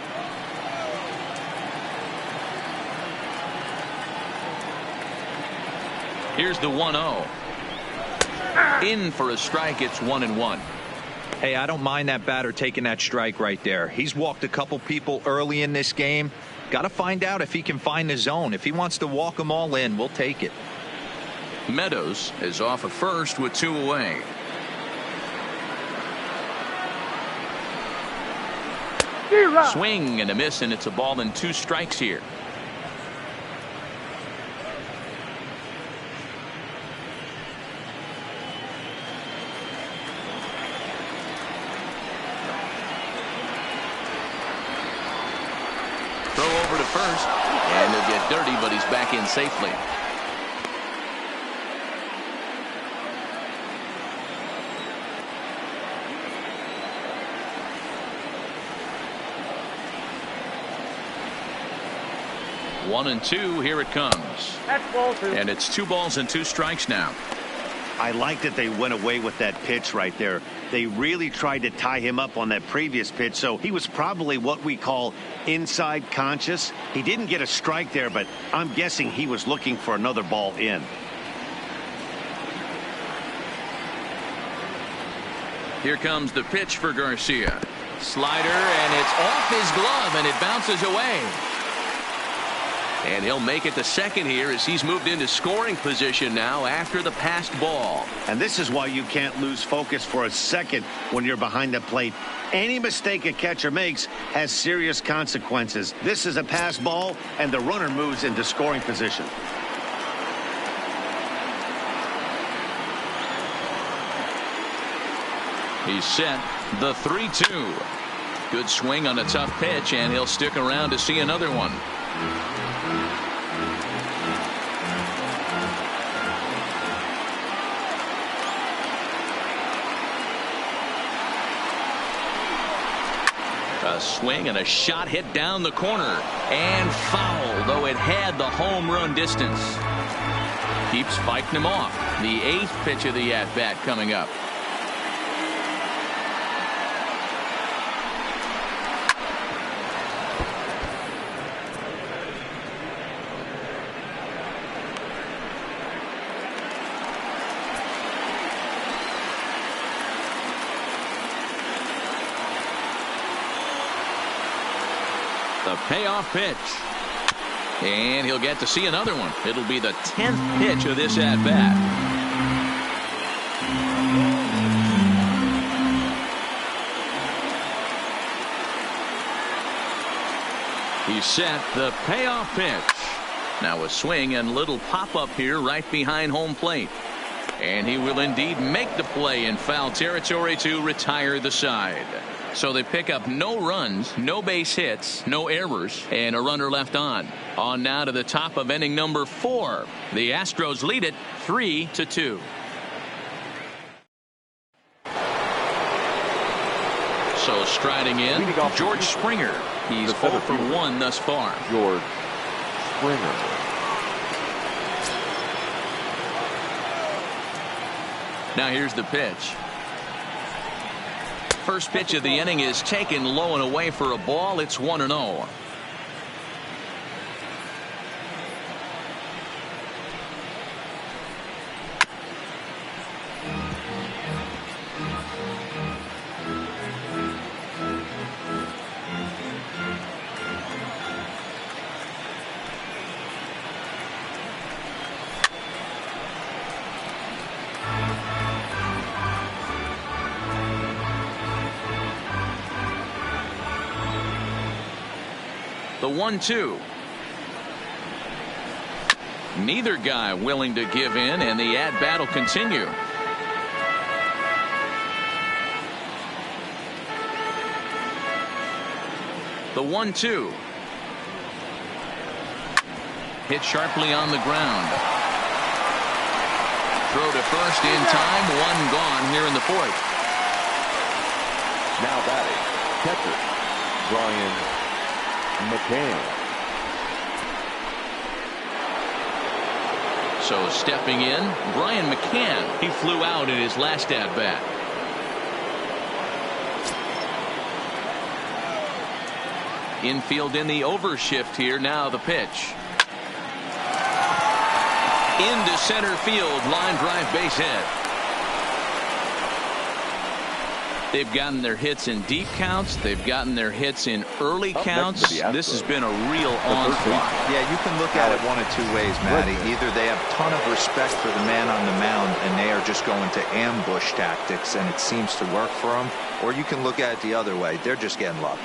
Speaker 1: Here's the 1-0. In for a strike. It's 1-1.
Speaker 4: Hey, I don't mind that batter taking that strike right there. He's walked a couple people early in this game. Got to find out if he can find the zone. If he wants to walk them all in, we'll take it.
Speaker 1: Meadows is off at first with 2 away. Swing and a miss, and it's a ball and 2 strikes here. Throw over to first, and he'll get dirty, but he's back in safely. One and 2. Here it comes.
Speaker 3: That's ball 2.
Speaker 1: And it's 2 balls and 2 strikes now.
Speaker 2: I like that they went away with that pitch right there. They really tried to tie him up on that previous pitch, so he was probably what we call inside conscious. He didn't get a strike there, but I'm guessing he was looking for another ball in.
Speaker 1: Here comes the pitch for Garcia. Slider, and it's off his glove, and it bounces away. And he'll make it to second here as he's moved into scoring position now after the passed ball.
Speaker 2: And this is why you can't lose focus for a second when you're behind the plate. Any mistake a catcher makes has serious consequences. This is a pass ball, and the runner moves into scoring position.
Speaker 1: He's set. The 3-2. Good swing on a tough pitch, and he'll stick around to see another one. A swing and a shot hit down the corner and foul, though it had the home run distance. Keeps fighting him off. The 8th pitch of the at-bat coming up. The payoff pitch. And he'll get to see another one. It'll be the 10th pitch of this at-bat. He's set. The payoff pitch. Now a swing and little pop-up here right behind home plate. And he will indeed make the play in foul territory to retire the side. So they pick up no runs, no base hits, no errors, and a runner left on. On now to the top of inning number 4. The Astros lead it 3-2. So striding in, George Springer. He's 0 for 1 thus far.
Speaker 3: George Springer.
Speaker 1: Now here's the pitch. First pitch of the inning is taken low and away for a ball. It's 1-0. The 1-2. Neither guy willing to give in, and the at-bat will continue. The 1-2. Hit sharply on the ground. Throw to first in time. One gone here in the 4th.
Speaker 3: Now batting, catcher, Brian McCann.
Speaker 1: So stepping in, Brian McCann. He flew out in his last at-bat. Infield in the overshift here. Now the pitch. Into center field. Line drive, base hit. They've gotten their hits in deep counts. They've gotten their hits in early counts. This has been a real onslaught.
Speaker 4: Yeah, you can look at it one of two ways, Matty. Either they have a ton of respect for the man on the mound and they are just going to ambush tactics and it seems to work for them, or you can look at it the other way. They're just getting lucky.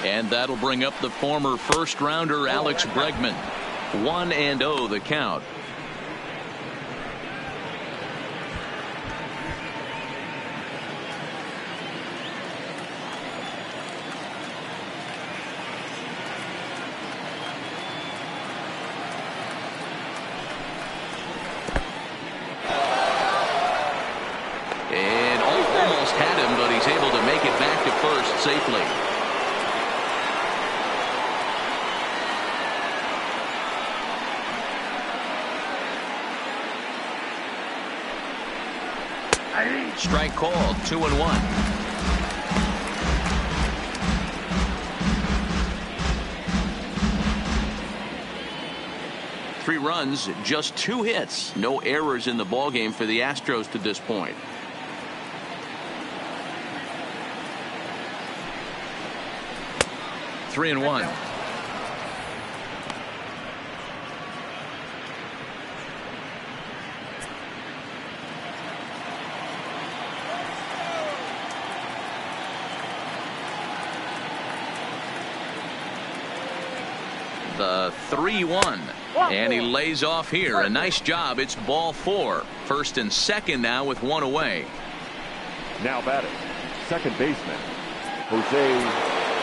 Speaker 1: And that'll bring up the former first-rounder Alex Bregman. 1-0 the count. Had him, but he's able to make it back to first safely. Strike called. 2-1. Three runs, just 2 hits. No errors in the ballgame for the Astros to this point. Three and 1. The 3-1. And he lays off here. A nice job. It's ball 4. First and second now with 1 away.
Speaker 3: Now batting, second baseman, Jose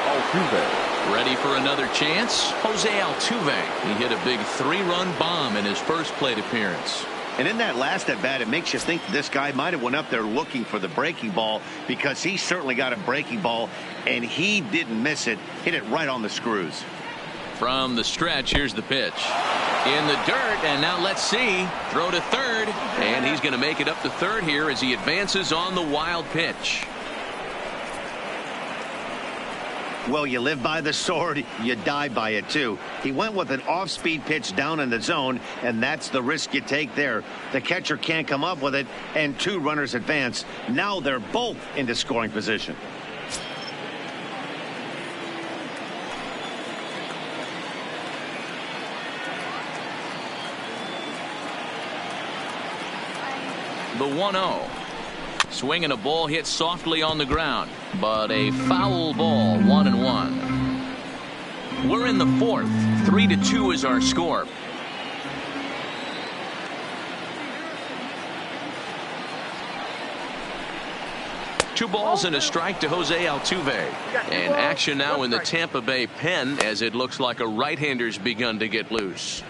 Speaker 3: Altuve.
Speaker 1: Ready for another chance. Jose Altuve. He hit a big 3-run bomb in his first plate appearance.
Speaker 2: And in that last at bat, it makes you think this guy might have went up there looking for the breaking ball, because he certainly got a breaking ball and he didn't miss it. Hit it right on the screws.
Speaker 1: From the stretch, here's the pitch. In the dirt, and now let's see. Throw to third, and he's going to make it up to third here as he advances on the wild pitch.
Speaker 2: Well, you live by the sword, you die by it too. He went with an off-speed pitch down in the zone, and that's the risk you take there. The catcher can't come up with it, and 2 runners advance. Now they're both into scoring position.
Speaker 1: The 1-0. Swinging a ball hit softly on the ground, but a foul ball. 1-1. We're in the 4th. 3-2 is our score. Two balls and a strike to Jose Altuve. And action now in the Tampa Bay pen, as it looks like a right-hander's begun to get loose.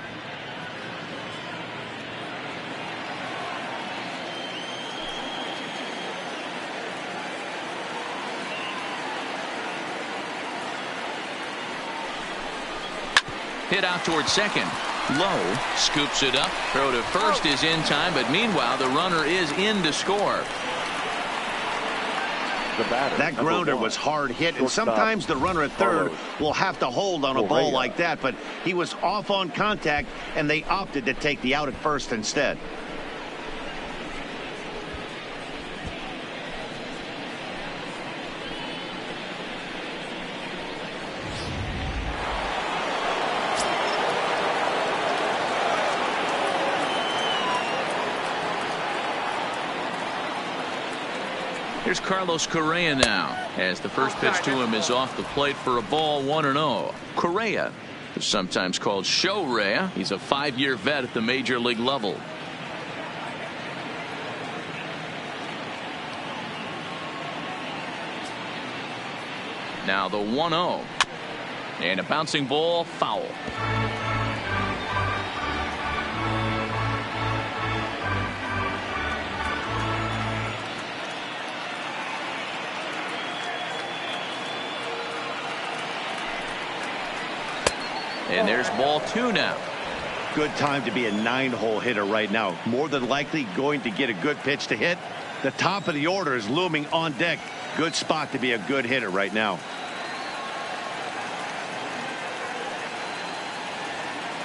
Speaker 1: Hit out towards second. Low scoops it up. Throw to first is in time, but meanwhile the runner is in to score.
Speaker 2: That grounder was hard hit, and sometimes the runner at third will have to hold on a ball like that, but he was off on contact, and they opted to take the out at first instead.
Speaker 1: Here's Carlos Correa now, as the first pitch to him is off the plate for a ball. 1-0. Correa is sometimes called Show Rea. He's a 5-year vet at the major league level. Now the 1-0. And a bouncing ball, foul. And there's ball 2 now.
Speaker 2: Good time to be a 9-hole hitter right now. More than likely going to get a good pitch to hit. The top of the order is looming on deck. Good spot to be a good hitter right now.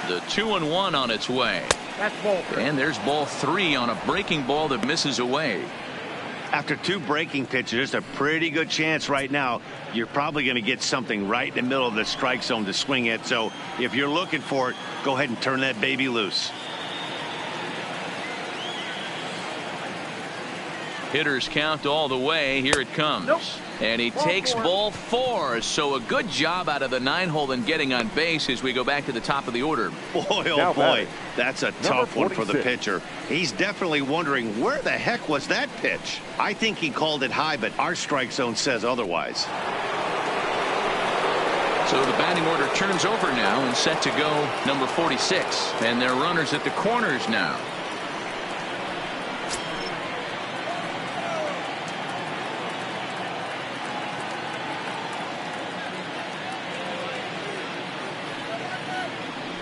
Speaker 1: The 2-1 on its way.
Speaker 7: That's ball 3.
Speaker 1: And there's ball 3 on a breaking ball that misses away.
Speaker 2: After 2 breaking pitches, there's a pretty good chance right now you're probably going to get something right in the middle of the strike zone to swing at. So if you're looking for it, go ahead and turn that baby loose.
Speaker 1: Hitters count all the way. Here it comes.
Speaker 7: Nope.
Speaker 1: And he takes ball 4. So a good job out of the 9-hole and getting on base as we go back to the top of the order.
Speaker 2: Boy, oh boy, that's a tough one for the pitcher. He's definitely wondering, where the heck was that pitch? I think he called it high, but our strike zone says otherwise.
Speaker 1: So the batting order turns over now and set to go number 46. And they're runners at the corners now.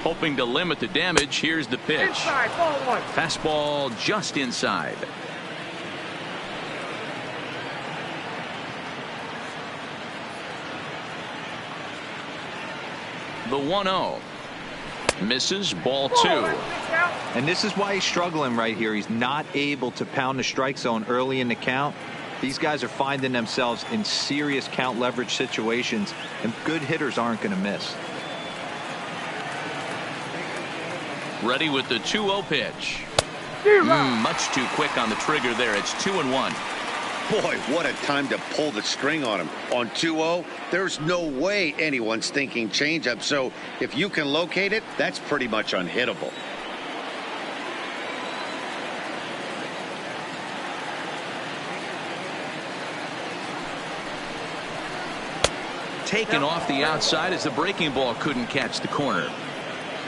Speaker 1: Hoping to limit the damage. Here's the pitch.
Speaker 7: Inside, ball 1.
Speaker 1: Fastball just inside. The 1-0. Misses, ball 2.
Speaker 4: And this is why he's struggling right here. He's not able to pound the strike zone early in the count. These guys are finding themselves in serious count leverage situations, and good hitters aren't going to miss.
Speaker 1: Ready with the 2-0 pitch. Much too quick on the trigger there. It's 2-1.
Speaker 2: Boy, what a time to pull the string on him. On 2-0, there's no way anyone's thinking changeup. So if you can locate it, that's pretty much unhittable.
Speaker 1: Taken off the outside as the breaking ball couldn't catch the corner.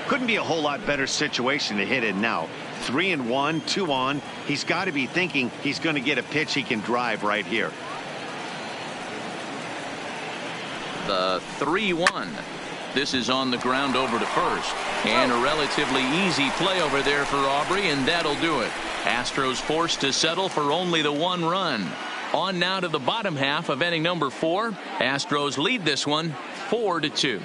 Speaker 2: Couldn't be a whole lot better situation to hit in now. 3-1, 2 on. He's got to be thinking he's going to get a pitch he can drive right here.
Speaker 1: The 3-1. This is on the ground over to first. And a relatively easy play over there for Aubrey, and that'll do it. Astros forced to settle for only the 1 run. On now to the bottom half of inning number 4. Astros lead this one 4-2.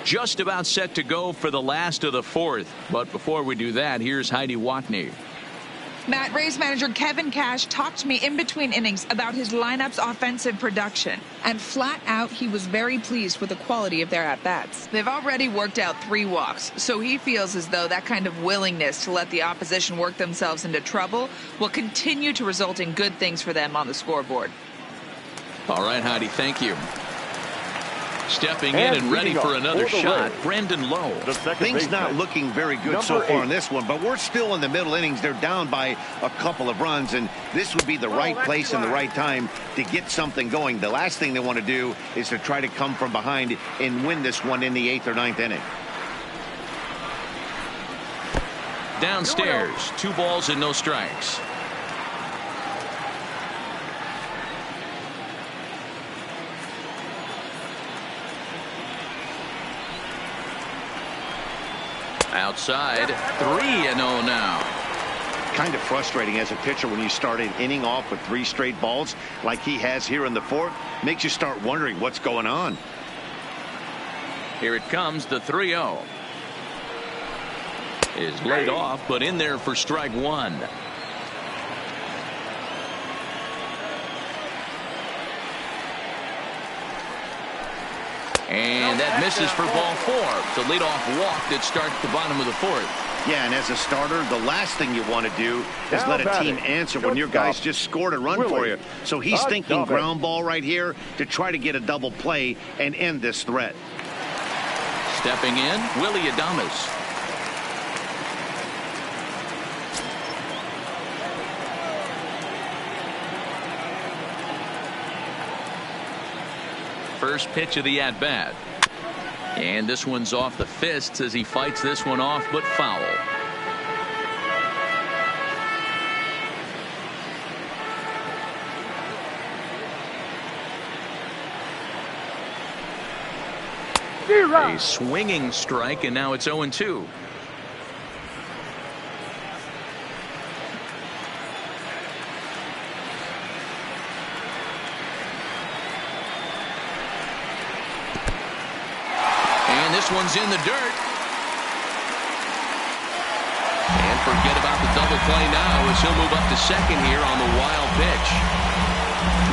Speaker 1: Just about set to go for the last of the 4th. But before we do that, here's Heidi Watney.
Speaker 5: Matt, Rays manager Kevin Cash talked to me in between innings about his lineup's offensive production. And flat out, he was very pleased with the quality of their at-bats. They've already worked out 3 walks, so he feels as though that kind of willingness to let the opposition work themselves into trouble will continue to result in good things for them on the scoreboard.
Speaker 1: All right, Heidi, thank you. Stepping in and ready for another shot, Brandon Lowe.
Speaker 2: Things not looking very good so far in this one, but we're still in the middle innings. They're down by a couple of runs, and this would be the right place and the right time to get something going. The last thing they want to do is to try to come from behind and win this one in the 8th or 9th inning.
Speaker 1: Downstairs, 2 balls and no strikes. Outside, 3-0 now.
Speaker 2: Kind of frustrating as a pitcher when you start an inning off with 3 straight balls like he has here in the 4th. Makes you start wondering what's going on.
Speaker 1: Here it comes, the 3-0. Is laid off, but in there for strike 1. And that misses for ball 4. The leadoff walk that starts the bottom of the 4th.
Speaker 2: Yeah, and as a starter, the last thing you want to do is let a team answer when your guys just scored a run for you. So he's thinking ground ball right here to try to get a double play and end this threat.
Speaker 1: Stepping in, Willie Adames. First pitch of the at-bat. And this one's off the fists as he fights this one off, but foul. A swinging strike, and now it's 0-2. This one's in the dirt. And forget about the double play now as he'll move up to second here on the wild pitch.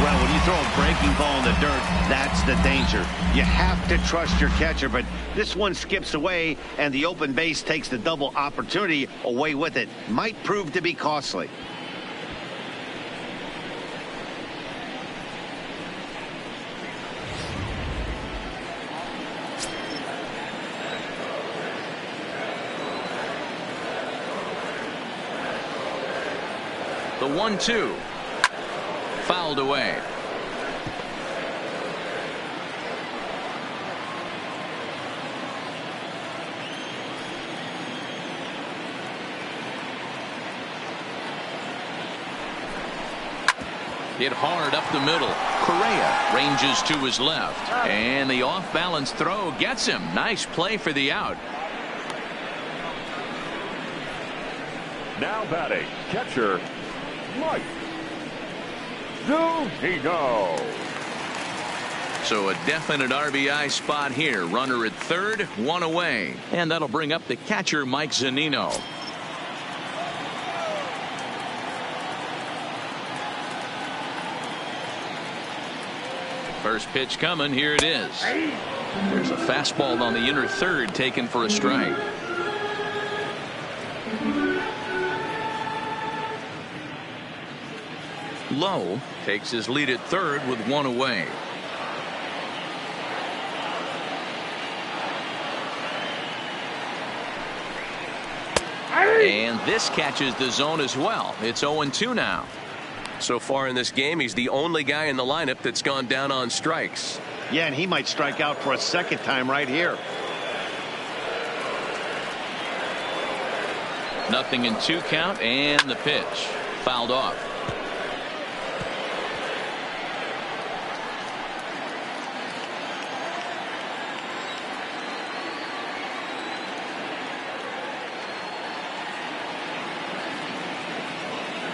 Speaker 2: Well, when you throw a breaking ball in the dirt, that's the danger. You have to trust your catcher, but this one skips away, and the open base takes the double opportunity away with it. Might prove to be costly.
Speaker 1: The 1-2. Fouled away. Hit hard up the middle. Correa ranges to his left. And the off-balance throw gets him. Nice play for the out.
Speaker 3: Now batting, catcher, Mike Zunino.
Speaker 1: So a definite RBI spot here. Runner at third, 1 away. And that'll bring up the catcher, Mike Zunino. First pitch coming. Here it is. There's a fastball on the inner third taken for a strike. Lowe takes his lead at third with 1 away. And this catches the zone as well. It's 0-2 now.
Speaker 6: So far in this game, he's the only guy in the lineup that's gone down on strikes.
Speaker 2: Yeah, and he might strike out for a second time right here.
Speaker 1: 0-2 count, and the pitch fouled off.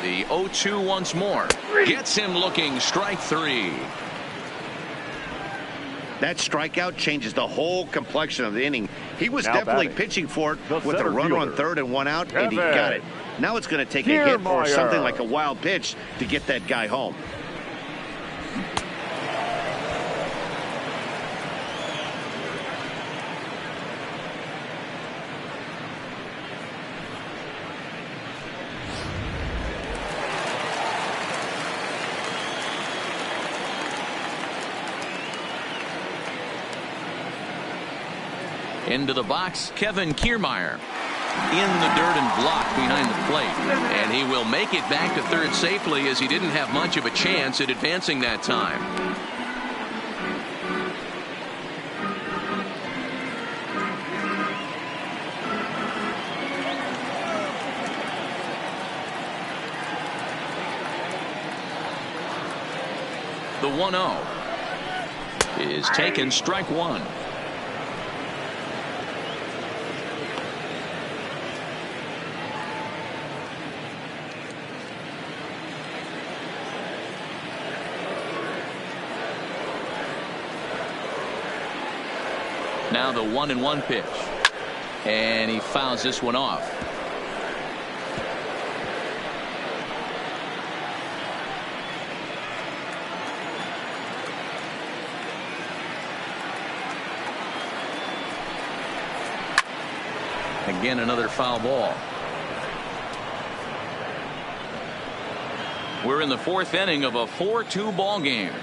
Speaker 1: The 0-2 once more. Gets him looking. Strike 3.
Speaker 2: That strikeout changes the whole complexion of the inning. He was
Speaker 3: Now
Speaker 2: definitely
Speaker 3: batting,
Speaker 2: pitching for it
Speaker 3: the
Speaker 2: with a
Speaker 3: center
Speaker 2: runner on
Speaker 3: fielder,
Speaker 2: third and one out, and he
Speaker 3: Kevin
Speaker 2: got it. Now it's going to take a hit or
Speaker 3: Kiermaier.
Speaker 2: something like a wild pitch to get that guy home.
Speaker 1: Into the box, Kevin Kiermaier. In the dirt and blocked behind the plate. And he will make it back to third safely, as he didn't have much of a chance at advancing that time. The 1-0 is taken, strike 1. Now the 1-1 pitch, and he fouls this one off. Again, another foul ball. We're in the 4th inning of a 4-2 ball game.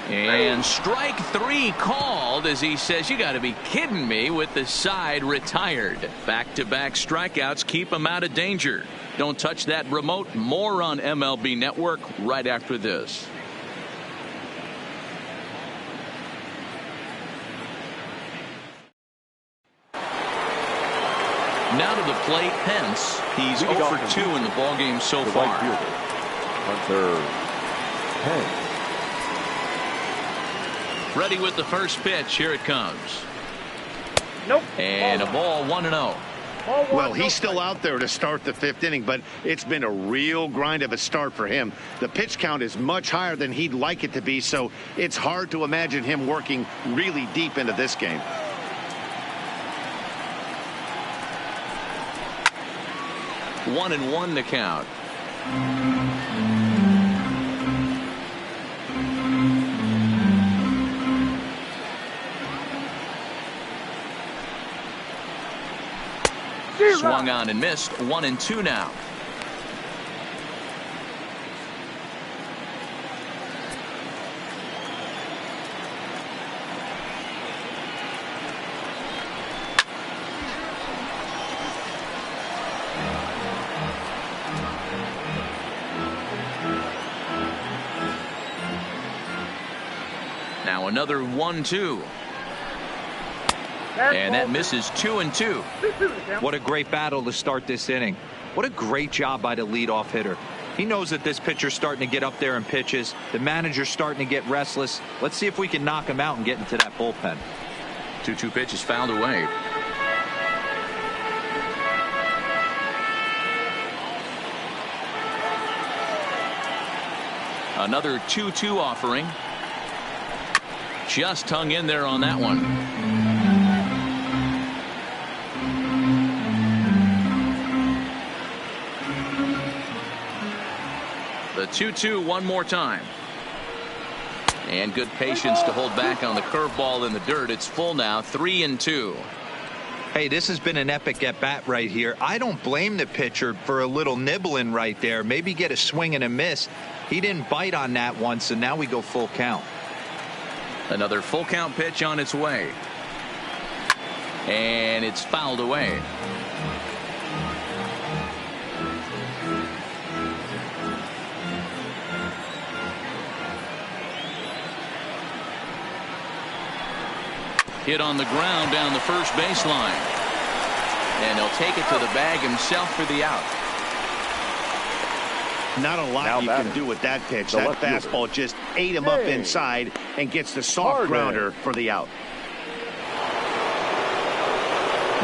Speaker 1: And strike 3 called, as he says, you got to be kidding me, with the side retired. Back-to-back strikeouts keep him out of danger. Don't touch that remote. More on MLB Network right after this. Now to the plate, Pence. He's 0 for 2 in the ballgame so far.
Speaker 3: Hunter Pence.
Speaker 1: Ready with the first pitch. Here it comes.
Speaker 7: Nope.
Speaker 1: And a ball, 1-0.
Speaker 2: Well, he's still out there to start the 5th inning, but it's been a real grind of a start for him. The pitch count is much higher than he'd like it to be, so it's hard to imagine him working really deep into this game.
Speaker 1: One and one to count. Swung on and missed. 1-2 now. Now another 1-2. And that misses. 2-2.
Speaker 4: What a great battle to start this inning. What a great job by the leadoff hitter. He knows that this pitcher's starting to get up there in pitches. The manager's starting to get restless. Let's see if we can knock him out and get into that bullpen.
Speaker 1: 2-2 pitch is fouled away. Another 2-2 offering. Just hung in there on that one. The 2-2 one more time. And good patience to hold back on the curveball in the dirt. It's full now, 3-2.
Speaker 4: Hey, this has been an epic at bat right here. I don't blame the pitcher for a little nibbling right there. Maybe get a swing and a miss. He didn't bite on that one, so now we go full count.
Speaker 1: Another full count pitch on its way. And it's fouled away. Hit on the ground down the first baseline. And he'll take it to the bag himself for the out.
Speaker 2: Not a lot you can do with that pitch. That fastball just ate him up inside and gets the soft grounder for the out.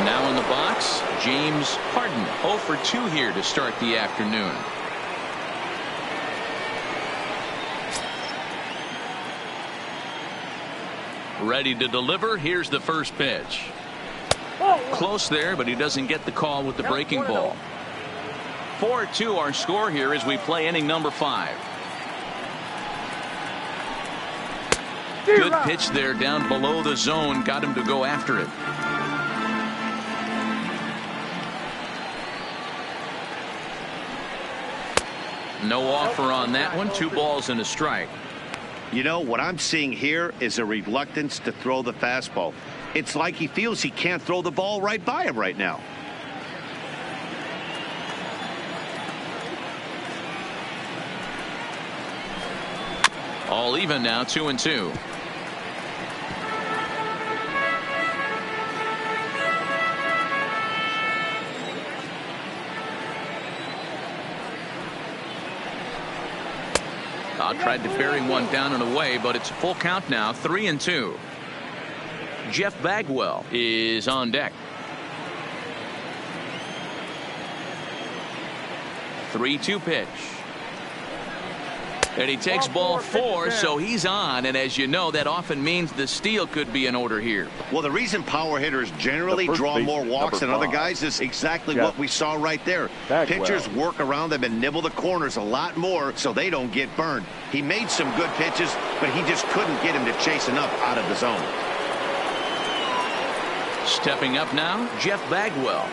Speaker 1: Now in the box, James Harden. 0 for 2 here to start the afternoon. Ready to deliver. Here's the first pitch. Close there, but he doesn't get the call with the breaking ball. 4-2 our score here as we play inning number 5. Good pitch there down below the zone. Got him to go after it. No offer on that one. 2 balls and a strike.
Speaker 2: You know, what I'm seeing here is a reluctance to throw the fastball. It's like he feels he can't throw the ball right by him right now.
Speaker 1: All even now, 2-2. Tried to bury one down and away, but it's a full count now. 3-2. Jeff Bagwell is on deck. 3-2 pitch. And he takes ball 4, so he's on. And as you know, that often means the steal could be in order here.
Speaker 2: Well, the reason power hitters generally draw more walks than other guys is exactly what we saw right there. Pitchers work around them and nibble the corners a lot more so they don't get burned. He made some good pitches, but he just couldn't get him to chase enough out of the zone.
Speaker 1: Stepping up now, Jeff Bagwell.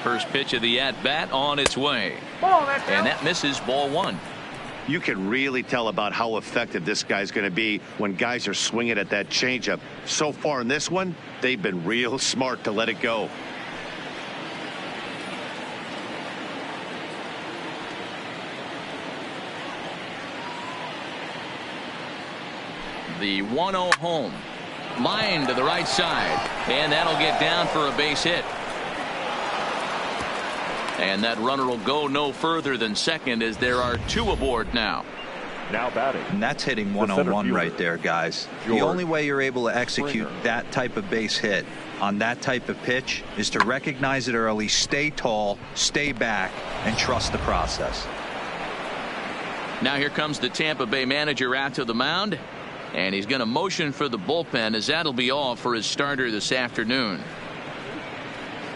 Speaker 1: First pitch of the at-bat on its way. And that misses, ball 1.
Speaker 2: You can really tell about how effective this guy's going to be when guys are swinging at that changeup. So far in this one, they've been real smart to let it go.
Speaker 1: The 1-0 home. Line to the right side. And that'll get down for a base hit. And that runner will go no further than second as there are 2 aboard now.
Speaker 3: Now batting.
Speaker 4: And that's hitting 101 right there, guys. The only way you're able to execute that type of base hit on that type of pitch is to recognize it early, stay tall, stay back, and trust the process.
Speaker 1: Now here comes the Tampa Bay manager out to the mound. And he's going to motion for the bullpen as that'll be all for his starter this afternoon.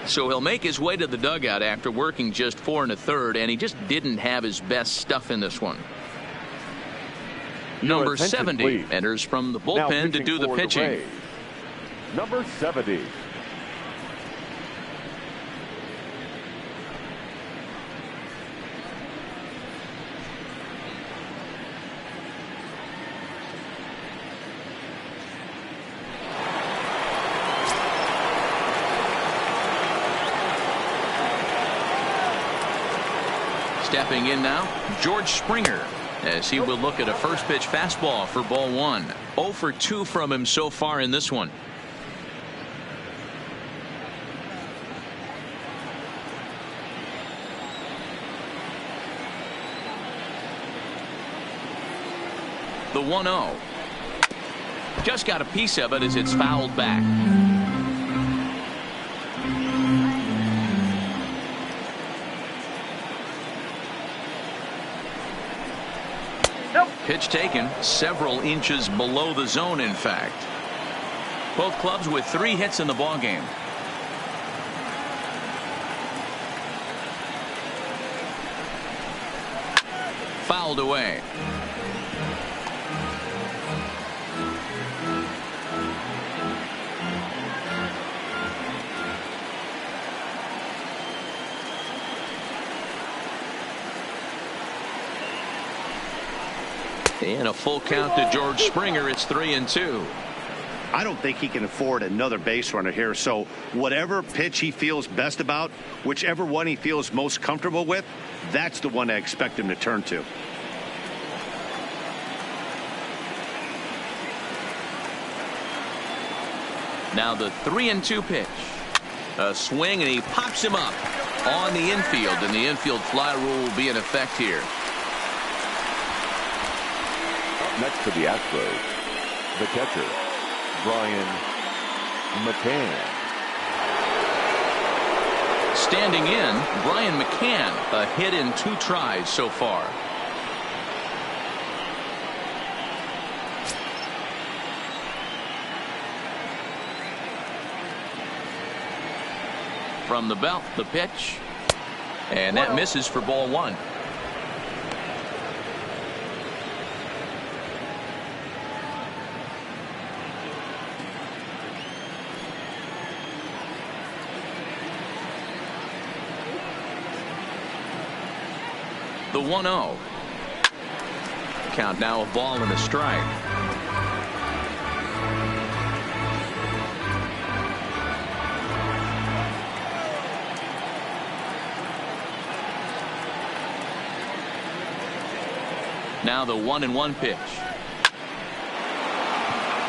Speaker 1: So he'll make his way to the dugout after working just 4 1/3, and he just didn't have his best stuff in this one. Number 70
Speaker 3: please.
Speaker 1: enters from the bullpen to do the pitching.
Speaker 3: Number 70.
Speaker 1: Stepping in now, George Springer, as he will look at a first pitch fastball for ball 1. 0 for 2 from him so far in this one. The 1-0. Just got a piece of it as it's fouled back. Pitch taken several inches below the zone, in fact. Both clubs with 3 hits in the ballgame. Fouled away. And a full count to George Springer. It's 3-2.
Speaker 2: I don't think he can afford another base runner here. So whatever pitch he feels best about, whichever one he feels most comfortable with, that's the one I expect him to turn to.
Speaker 1: Now the 3-2 pitch. A swing, and he pops him up on the infield, and the infield fly rule will be in effect here.
Speaker 3: Up next to the Astros, the catcher, Brian McCann.
Speaker 1: Standing in, Brian McCann, a hit in 2 tries so far. From the belt, the pitch, and that misses for ball 1. The 1-0. Count now, a ball and a strike. Now the 1-1 pitch.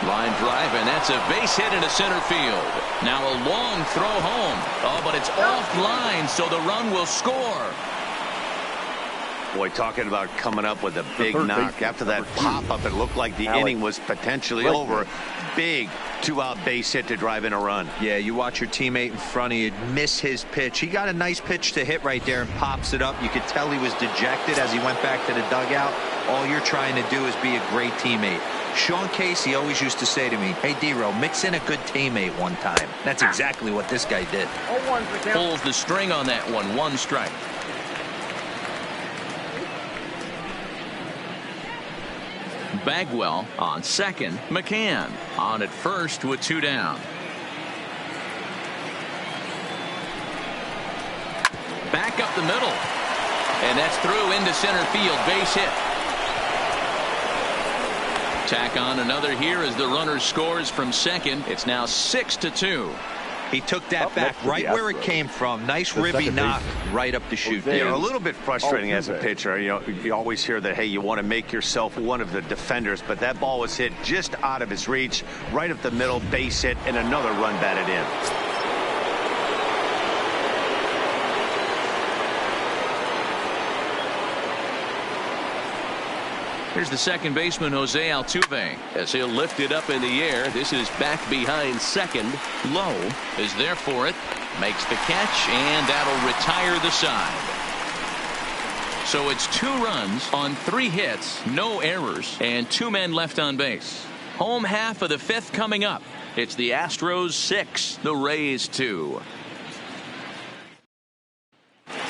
Speaker 1: Line drive, and that's a base hit into center field. Now a long throw home. Oh, but it's offline, so the run will score.
Speaker 2: Boy, talking about coming up with a big knock. After that pop-up, it looked like the inning was potentially over. Big 2-out base hit to drive in a run.
Speaker 4: Yeah, you watch your teammate in front of you miss his pitch. He got a nice pitch to hit right there and pops it up. You could tell he was dejected as he went back to the dugout. All you're trying to do is be a great teammate. Sean Casey always used to say to me, hey, D-Row, mix in a good teammate one time. That's exactly what this guy did.
Speaker 1: Pulls the string on that one. 1 strike. Bagwell on second. McCann on at first with 2 down. Back up the middle. And that's through into center field. Base hit. Tack on another here as the runner scores from second. It's now 6-2.
Speaker 4: He took that back right where it came from. Nice ribby knock right up the chute.
Speaker 2: Yeah, a little bit frustrating as a pitcher. You know, you always hear that, hey, you want to make yourself one of the defenders, but that ball was hit just out of his reach, right up the middle, base hit, and another run batted in.
Speaker 1: Here's the second baseman, Jose Altuve, as he'll lift it up in the air. This is back behind second. Low is there for it. Makes the catch, and that'll retire the side. So it's 2 runs on 3 hits, no errors, and 2 men left on base. Home half of the 5th coming up. It's the Astros 6, the Rays 2.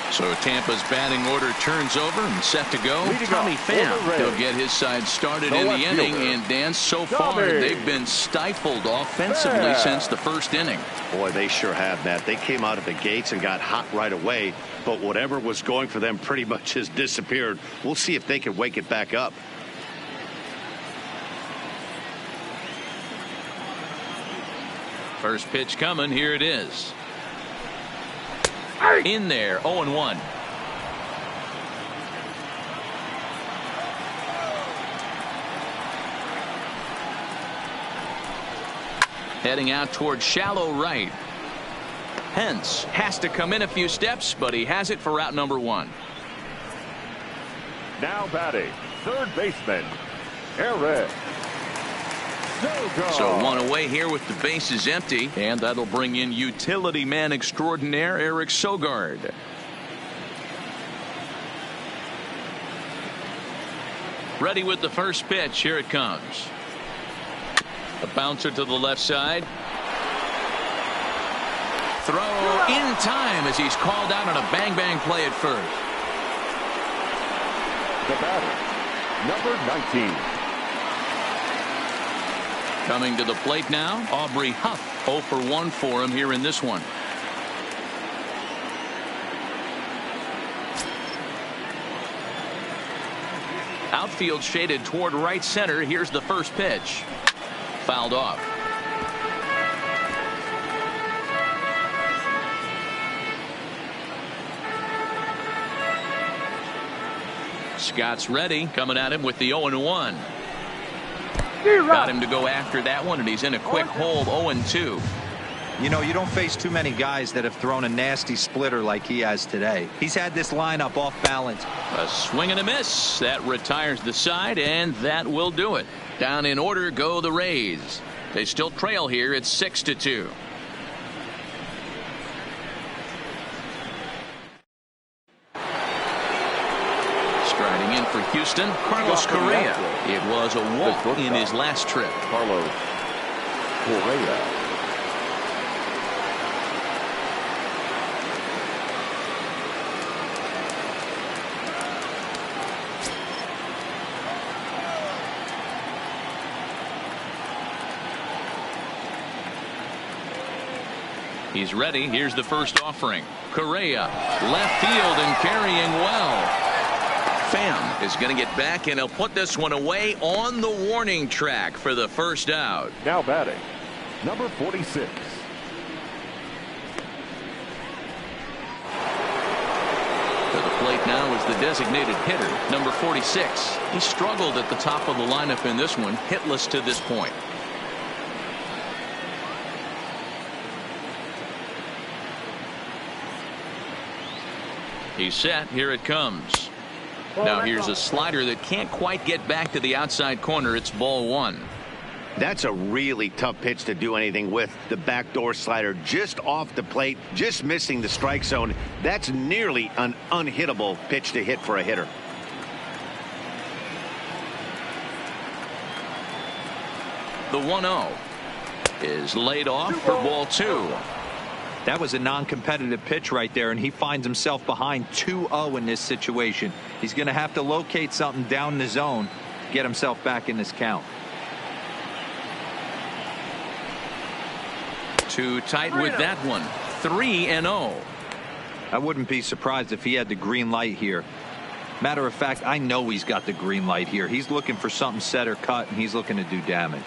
Speaker 1: So Tampa's batting order turns over and set to go. Tommy Pham, he'll get his side started in the inning. And Dan, so far they've been stifled offensively since the first inning.
Speaker 2: Boy, they sure have, Matt. They came out of the gates and got hot right away, but whatever was going for them pretty much has disappeared. We'll see if they can wake it back up.
Speaker 1: First pitch coming. Here it is. In there, 0-1. Heading out toward shallow right. Hence has to come in a few steps, but he has it for out number 1.
Speaker 3: Now batting, third baseman, Eric.
Speaker 1: So 1 away here with the bases empty, and that'll bring in utility man extraordinaire Eric Sogard. Ready with the first pitch. Here it comes. A bouncer to the left side. Throw in time as he's called out on a bang play at first.
Speaker 3: The batter, number 19.
Speaker 1: Coming to the plate now, Aubrey Huff. 0 for 1 for him here in this one. Outfield shaded toward right center. Here's the first pitch. Fouled off. Scott's ready, coming at him with the 0-1. Got him to go after that one, and he's in a quick hold 0-2.
Speaker 4: You know, you don't face too many guys that have thrown a nasty splitter like he has today. He's had this lineup off balance.
Speaker 1: A swing and a miss. That retires the side, and that will do it. Down in order go the Rays. They still trail here. It's 6-2. Striding in for Houston, Carlos Correa. It was a walk in his last trip.
Speaker 3: Carlos Correa.
Speaker 1: He's ready. Here's the first offering. Correa, left field and carrying well. Pham is going to get back, and he'll put this one away on the warning track for the first out.
Speaker 3: Now batting, number 46.
Speaker 1: To the plate now is the designated hitter, number 46. He struggled at the top of the lineup in this one, hitless to this point. He's set. Here it comes. Now here's a slider that can't quite get back to the outside corner. It's ball one.
Speaker 2: That's a really tough pitch to do anything with. The backdoor slider just off the plate, just missing the strike zone. That's nearly an unhittable pitch to hit for a hitter.
Speaker 1: The 1-0 is laid off for ball two.
Speaker 4: That was a non-competitive pitch right there, and he finds himself behind 2-0 in this situation. He's going to have to locate something down the zone to get himself back in this count.
Speaker 1: Too tight with that one. 3-0.
Speaker 4: I wouldn't be surprised if he had the green light here. Matter of fact, I know he's got the green light here. He's looking for something set or cut, and he's looking to do damage.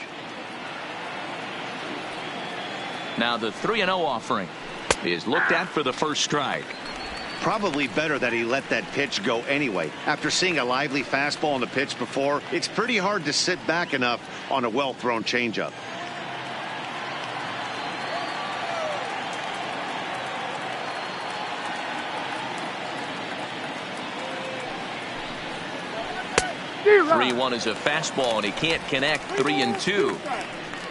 Speaker 1: Now the 3-0 offering is looked at for the first strike.
Speaker 2: Probably better that he let that pitch go anyway. After seeing a lively fastball on the pitch before, it's pretty hard to sit back enough on a well-thrown changeup.
Speaker 1: Three-1 is a fastball, and he can't connect. 3-2.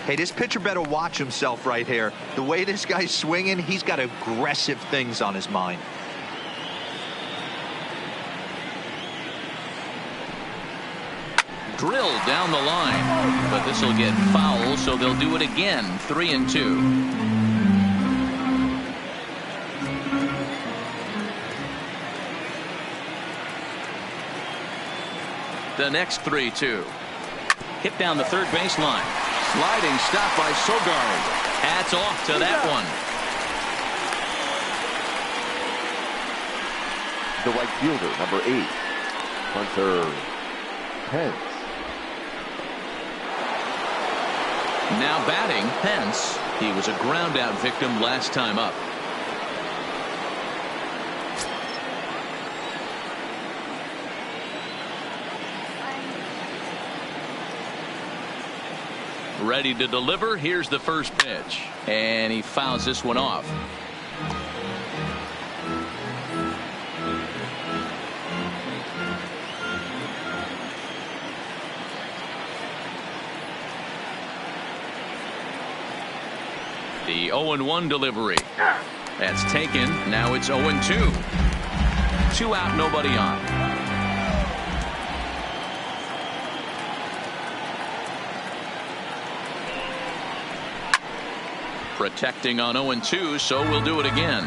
Speaker 4: Hey, this pitcher better watch himself right here. The way this guy's swinging, he's got aggressive things on his mind.
Speaker 1: Drilled down the line, but this will get foul, so they'll do it again. 3-2. The next 3-2. Hit down the third baseline. Sliding stop by Sogard. Hats off to that one.
Speaker 3: The right fielder, number 8, Hunter Pence.
Speaker 1: Now batting, Pence. He was a ground out victim last time up. Ready to deliver. Here's the first pitch, and he fouls this one off. The 0-1 delivery. That's taken. Now it's 0-2. 2 out, nobody on. Protecting on 0-2, so we'll do it again.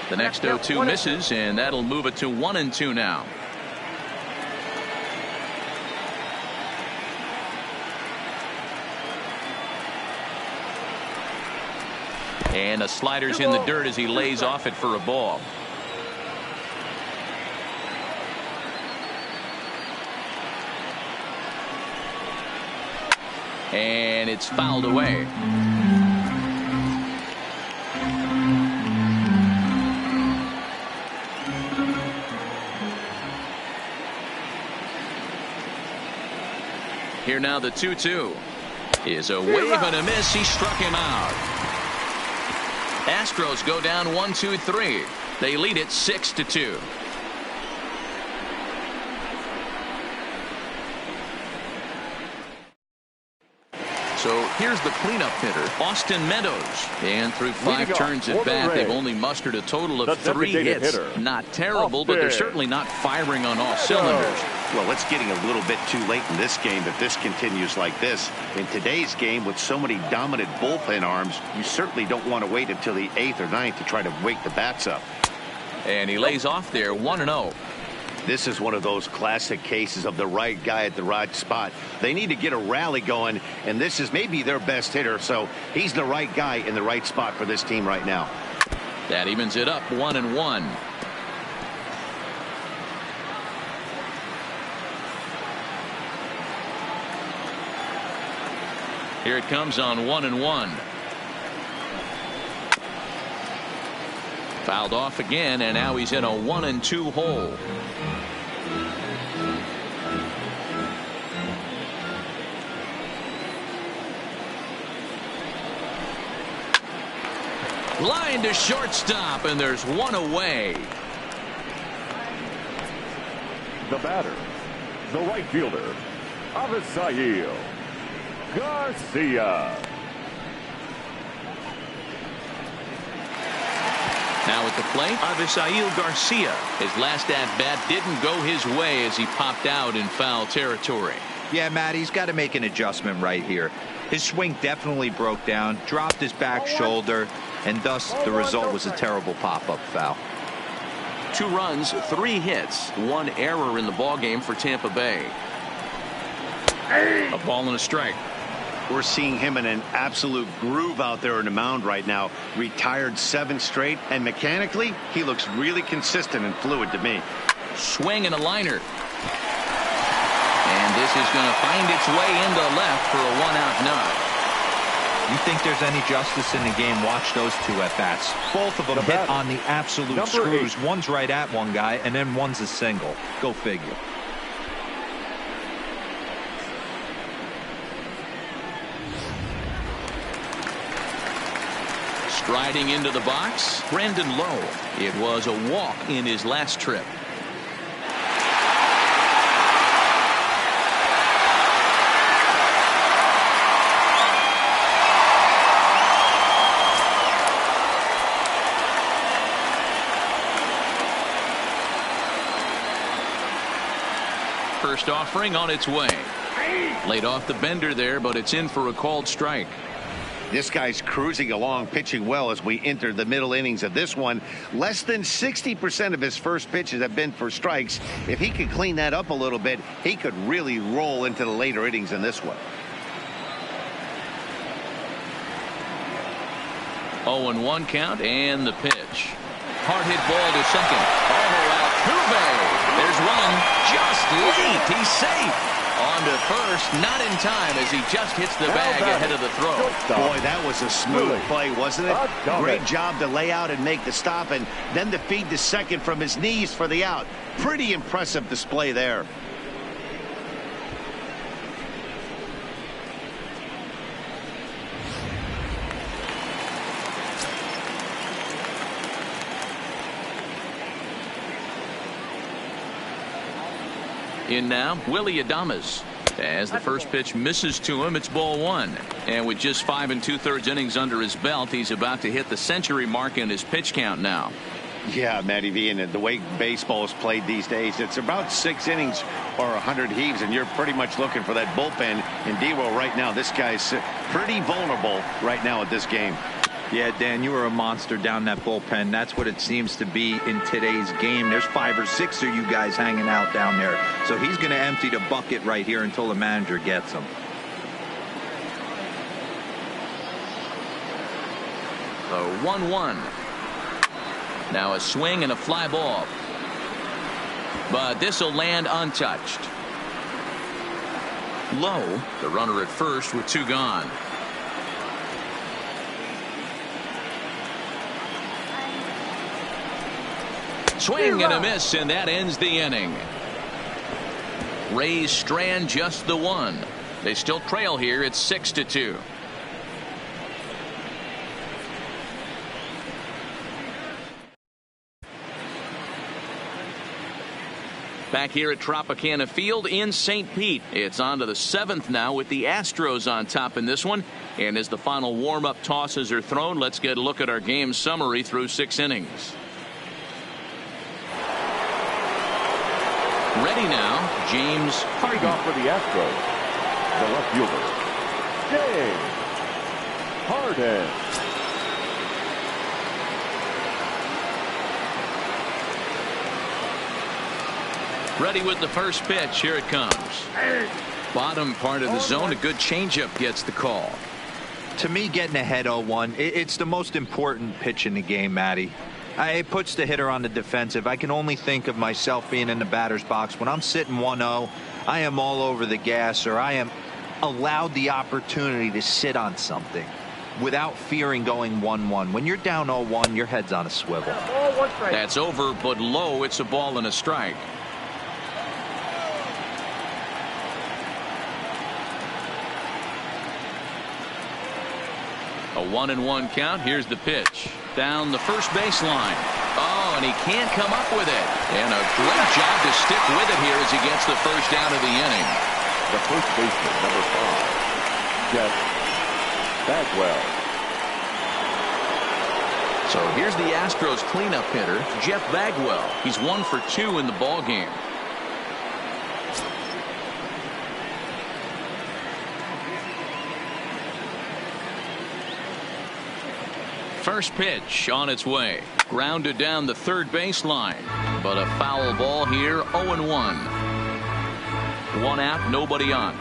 Speaker 1: The next 0-2 misses, and that'll move it to 1-2 now. And the slider's in the dirt as he lays off it for a ball. And it's fouled away. Here now the 2-2 is a wave and a miss. He struck him out. Astros go down 1-2-3. They lead it 6-2. So here's the cleanup hitter, Austin Meadows. And through 5 turns at bat, they've only mustered a total of 3 hits. Not terrible, but they're certainly not firing on all cylinders.
Speaker 2: Well, it's getting a little bit too late in this game if this continues like this. In today's game, with so many dominant bullpen arms, you certainly don't want to wait until the 8th or 9th to try to wake the bats up.
Speaker 1: And he lays off there 1-0.
Speaker 2: This is one of those classic cases of the right guy at the right spot. They need to get a rally going, and this is maybe their best hitter, so he's the right guy in the right spot for this team right now.
Speaker 1: That evens it up 1-1. Here it comes on 1-1. Fouled off again, and now he's in a 1-2 hole. Line to shortstop, and there's one away.
Speaker 3: The batter, the right fielder, Avisail Garcia.
Speaker 1: Now at the plate, Avisail Garcia. His last at-bat didn't go his way as he popped out in foul territory.
Speaker 4: Yeah, Matt, he's got to make an adjustment right here. His swing definitely broke down, dropped his back shoulder, and thus the result was a terrible pop-up foul.
Speaker 1: 2 runs, 3 hits, 1 error in the ballgame for Tampa Bay. A ball and a strike.
Speaker 2: We're seeing him in an absolute groove out there in the mound right now. Retired 7 straight, and mechanically, he looks really consistent and fluid to me.
Speaker 1: Swing and a liner. And this is going to find its way into left for a 1-out nod.
Speaker 4: You think there's any justice in the game? Watch those 2 at-bats. Both of them hit on the absolute screws. 8. One's right at one guy, and then one's a single. Go figure.
Speaker 1: Striding into the box, Brandon Lowe. It was a walk in his last trip. First offering on its way. Laid off the bender there, but it's in for a called strike.
Speaker 2: This guy's cruising along, pitching well as we enter the middle innings of this one. Less than 60% of his first pitches have been for strikes. If he could clean that up a little bit, he could really roll into the later innings in this one.
Speaker 1: 0-1 count, and the pitch. Hard hit ball to second. Altuve. There's one just late. He's safe. On to first, not in time as he just hits the bag ahead of the throw.
Speaker 2: Boy, that was a smooth play, wasn't it? Great job to lay out and make the stop, and then to feed to second from his knees for the out. Pretty impressive display there.
Speaker 1: In now, Willie Adames. As the first pitch misses to him, it's ball 1. And with just 5 2/3 innings under his belt, he's about to hit the century mark in his pitch count now.
Speaker 2: Yeah, Matty V, and the way baseball is played these days, it's about 6 innings or 100 heaves, and you're pretty much looking for that bullpen. And D-Roll right now, this guy's pretty vulnerable right now at this game.
Speaker 4: Yeah, Dan, you were a monster down that bullpen. That's what it seems to be in today's game. There's 5 or 6 of you guys hanging out down there. So he's going to empty the bucket right here until the manager gets him.
Speaker 1: The 1-1. Now a swing and a fly ball. But this will land untouched. Low, the runner at first with 2 gone. Swing and a miss, and that ends the inning. Rays strand just the 1. They still trail here. It's 6-2. Back here at Tropicana Field in St. Pete. It's on to the 7th now with the Astros on top in this one. And as the final warm-up tosses are thrown, let's get a look at our game summary through 6 innings. Ready now, James Harden.
Speaker 3: Leading off for the Astros, the left fielder, James Harden.
Speaker 1: Ready with the first pitch. Here it comes. Bottom part of the zone. A good changeup gets the call.
Speaker 4: To me, getting ahead 0-1, it's the most important pitch in the game, Matty. It puts the hitter on the defensive. I can only think of myself being in the batter's box. When I'm sitting 1-0, I am all over the gas, or I am allowed the opportunity to sit on something without fearing going 1-1. When you're down 0-1, your head's on a swivel.
Speaker 1: That's over, but low. It's a ball and a strike. A 1-1 count. Here's the pitch. Down the first baseline. Oh, and he can't come up with it. And a great job to stick with it here as he gets the first out of the inning.
Speaker 3: The first baseman, number 5, Jeff Bagwell.
Speaker 1: So here's the Astros cleanup hitter, Jeff Bagwell. He's 1 for 2 in the ballgame. First pitch on its way. Grounded down the third baseline. But a foul ball here, 0-1. 1 out, nobody on.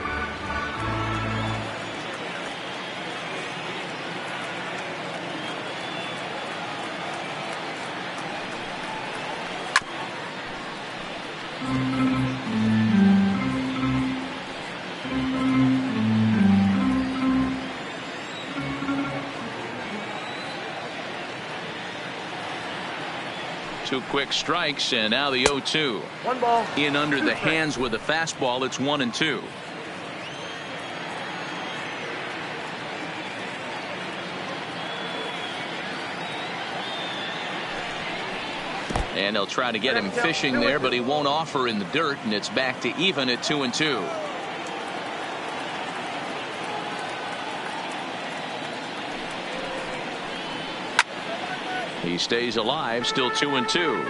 Speaker 1: Two quick strikes, and now the 0-2.
Speaker 7: 1 ball.
Speaker 1: In under the hands with a fastball. It's 1-2. And they'll try to get him fishing there, but he won't offer in the dirt, and it's back to even at 2-2. He stays alive, still 2-2.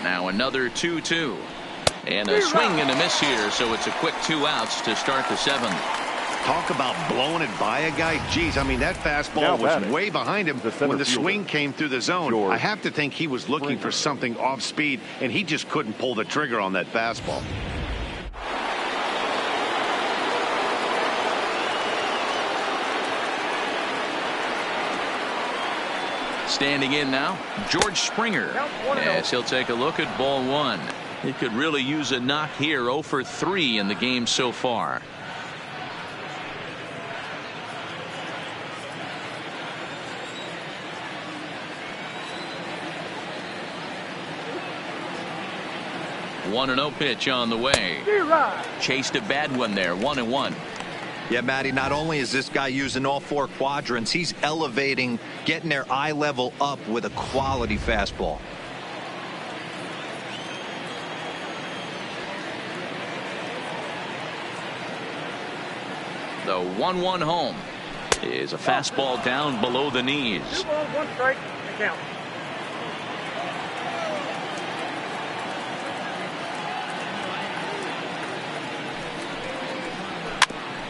Speaker 1: Now another 2-2. And a swing and a miss here, so it's a quick 2 outs to start the 7th.
Speaker 2: Talk about blowing it by a guy. Geez, I mean, that fastball was way behind him when the swing came through the zone. I have to think he was looking for something off speed, and he just couldn't pull the trigger on that fastball.
Speaker 1: Standing in now, George Springer. Yes, he'll take a look at ball 1. He could really use a knock here. 0 for 3 in the game so far. One 1-0 pitch on the way. Chased a bad one there. 1-1.
Speaker 4: Yeah, Matty, not only is this guy using all 4 quadrants, he's elevating, getting their eye level up with a quality fastball.
Speaker 1: The 1-1 home is a fastball down below the knees.
Speaker 7: 2 balls, 1 strike, count.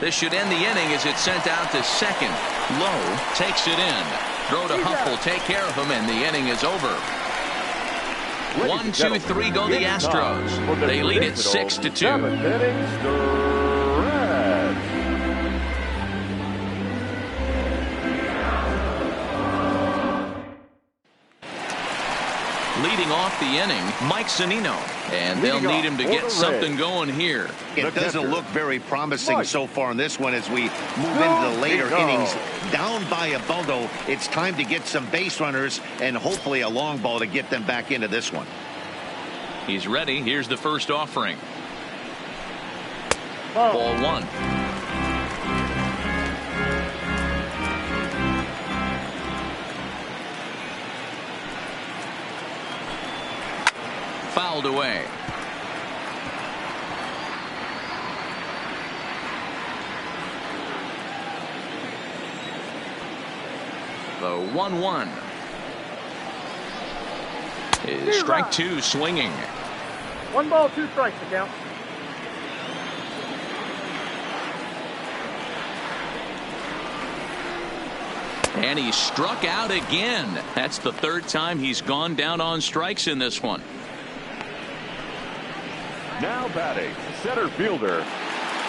Speaker 1: This should end the inning as it's sent out to second. Lowe takes it in. Throw to Huff will take care of him, and the inning is over. 1, 2, 3 go the Astros. They lead it 6-2. leading off the inning, Mike Zunino. And they'll need him to get something going here.
Speaker 2: It doesn't look very promising so far in this one as we move into the later innings. Down by a bundle, it's time to get some base runners and hopefully a long ball to get them back into this one.
Speaker 1: He's ready. Here's the first offering. Ball one. Fouled away. The 1-1 is strike two swinging.
Speaker 7: 1 ball, 2 strikes to count.
Speaker 1: And he struck out again. That's the third time he's gone down on strikes in this one.
Speaker 3: Now batting, center fielder,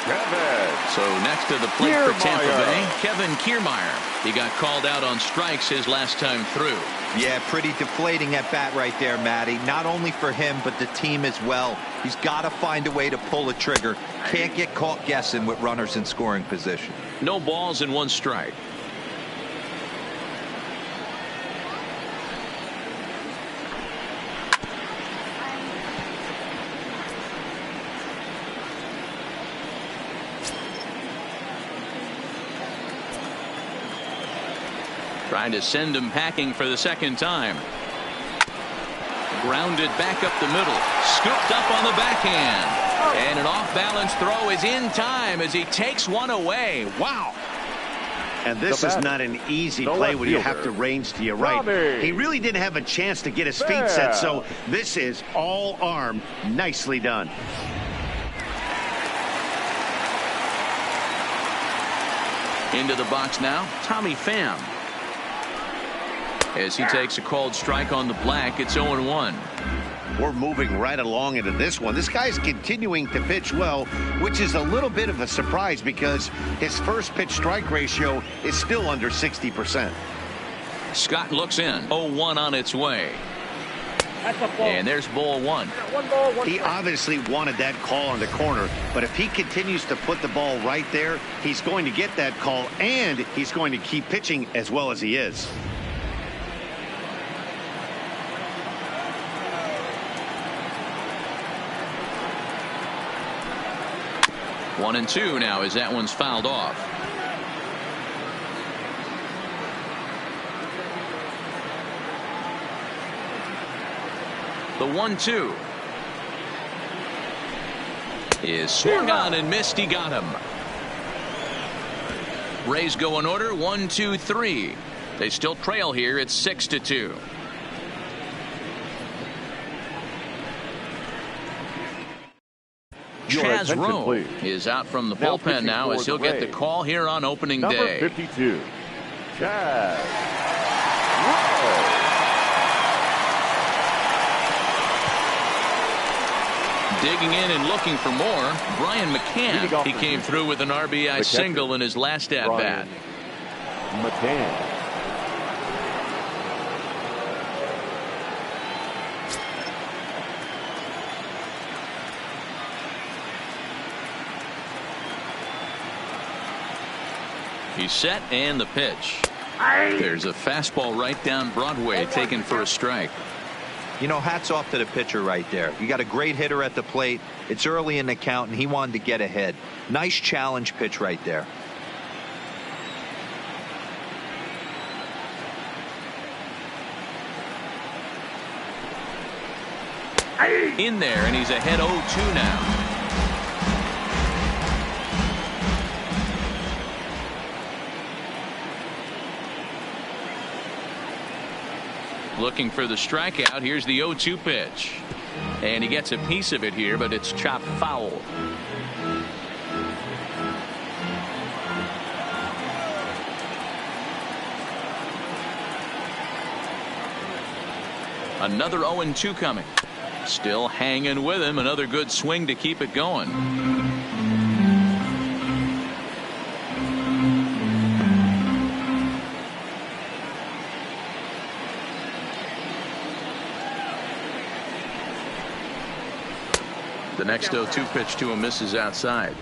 Speaker 3: Kevin.
Speaker 1: So next to the plate for Tampa Bay, Kevin Kiermaier. He got called out on strikes his last time through.
Speaker 4: Yeah, pretty deflating at bat right there, Matty. Not only for him, but the team as well. He's got to find a way to pull a trigger. Can't get caught guessing with runners in scoring position.
Speaker 1: No balls and 1 strike. Trying to send him packing for the second time. Grounded back up the middle. Scooped up on the backhand. And an off-balance throw is in time as he takes one away. Wow.
Speaker 2: And this is not an easy play when you have to range to your right. He really didn't have a chance to get his feet set, so this is all arm. Nicely done.
Speaker 1: Into the box now, Tommy Pham. As he takes a called strike on the black, it's 0-1.
Speaker 2: We're moving right along into this one. This guy's continuing to pitch well, which is a little bit of a surprise because his first pitch strike ratio is still under 60%.
Speaker 1: Scott looks in. 0-1 on its way. And there's ball one.
Speaker 7: 1 ball, 1
Speaker 2: He
Speaker 7: strike.
Speaker 2: obviously wanted that call in the corner, but if he continues to put the ball right there, he's going to get that call, and he's going to keep pitching as well as he is.
Speaker 1: One and two now as that one's fouled off. The 1-2 is swung on and missed. He got him. Rays go in order 1, 2, 3. They still trail here. It's 6-2. Chaz Rowe is out from the bullpen now as he'll get the call here on opening day.
Speaker 3: Number 52, Chaz Rowe.
Speaker 1: Digging in and looking for more, Brian McCann. He came through with an RBI single in his last at-bat.
Speaker 3: McCann.
Speaker 1: He's set and the pitch. There's a fastball right down Broadway taken for a strike.
Speaker 4: You know, hats off to the pitcher right there. You got a great hitter at the plate. It's early in the count, and he wanted to get ahead. Nice challenge pitch right there.
Speaker 1: In there, and he's ahead 0-2 now. Looking for the strikeout. Here's the 0-2 pitch. And he gets a piece of it here, but it's chopped foul. Another 0-2 coming. Still hanging with him. Another good swing to keep it going. The next 0-2 pitch to him misses outside.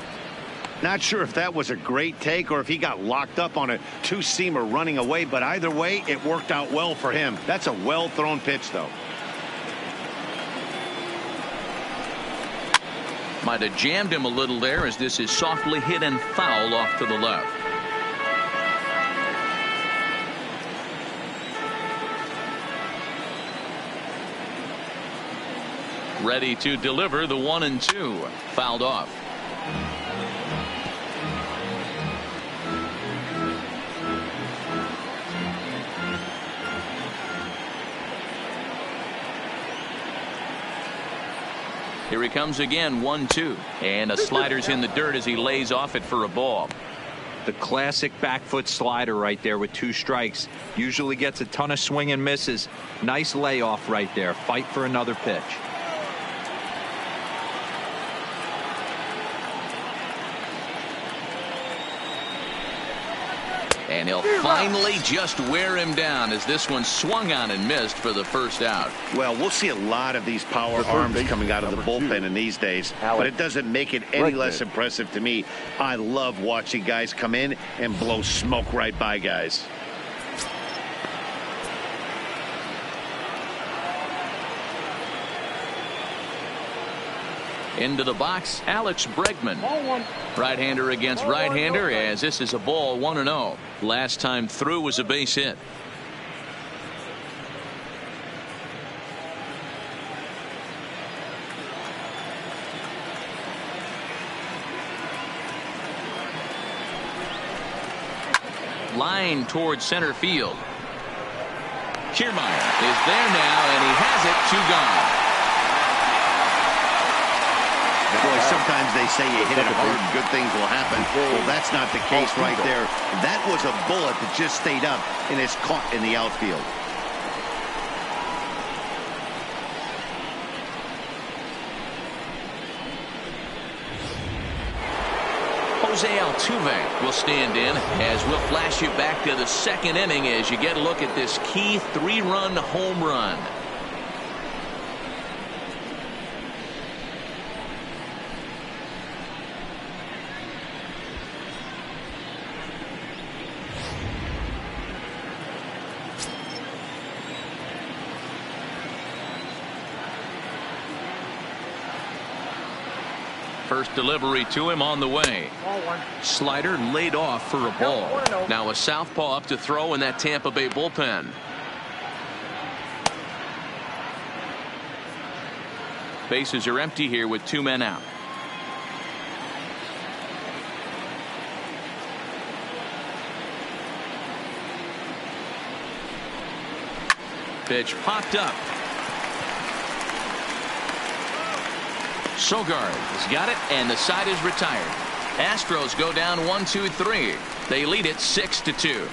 Speaker 2: Not sure if that was a great take or if he got locked up on a two-seamer running away, but either way, it worked out well for him. That's a well-thrown pitch, though.
Speaker 1: Might have jammed him a little there as this is softly hit and foul off to the left. Ready to deliver the 1-2. Fouled off. Here he comes again, 1-2. And a slider's in the dirt as he lays off it for a ball.
Speaker 4: The classic back foot slider right there with 2 strikes. Usually gets a ton of swing and misses. Nice layoff right there. Fight for another pitch.
Speaker 1: And he'll finally just wear him down as this one swung on and missed for the first out.
Speaker 2: Well, we'll see a lot of these power arms coming out of the bullpen in these days, but it doesn't make it any less impressive to me. I love watching guys come in and blow smoke right by guys.
Speaker 1: Into the box, Alex Bregman. Right-hander against right-hander as this is a ball, 1-0. Last time through was a base hit. Line towards center field. Kiermaier is there now, and he has it, 2 gone.
Speaker 2: Boy, sometimes they say you hit it hard and good things will happen. Well, that's not the case right there. That was a bullet that just stayed up and is caught in the outfield.
Speaker 1: Jose Altuve will stand in as we'll flash you back to the 2nd inning as you get a look at this key 3-run home run. First delivery to him on the way. Slider laid off for a ball. Now a southpaw up to throw in that Tampa Bay bullpen. Bases are empty here with 2 men out. Pitch popped up. Sogard has got it, and the side is retired. Astros go down 1-2-3. They lead it 6-2.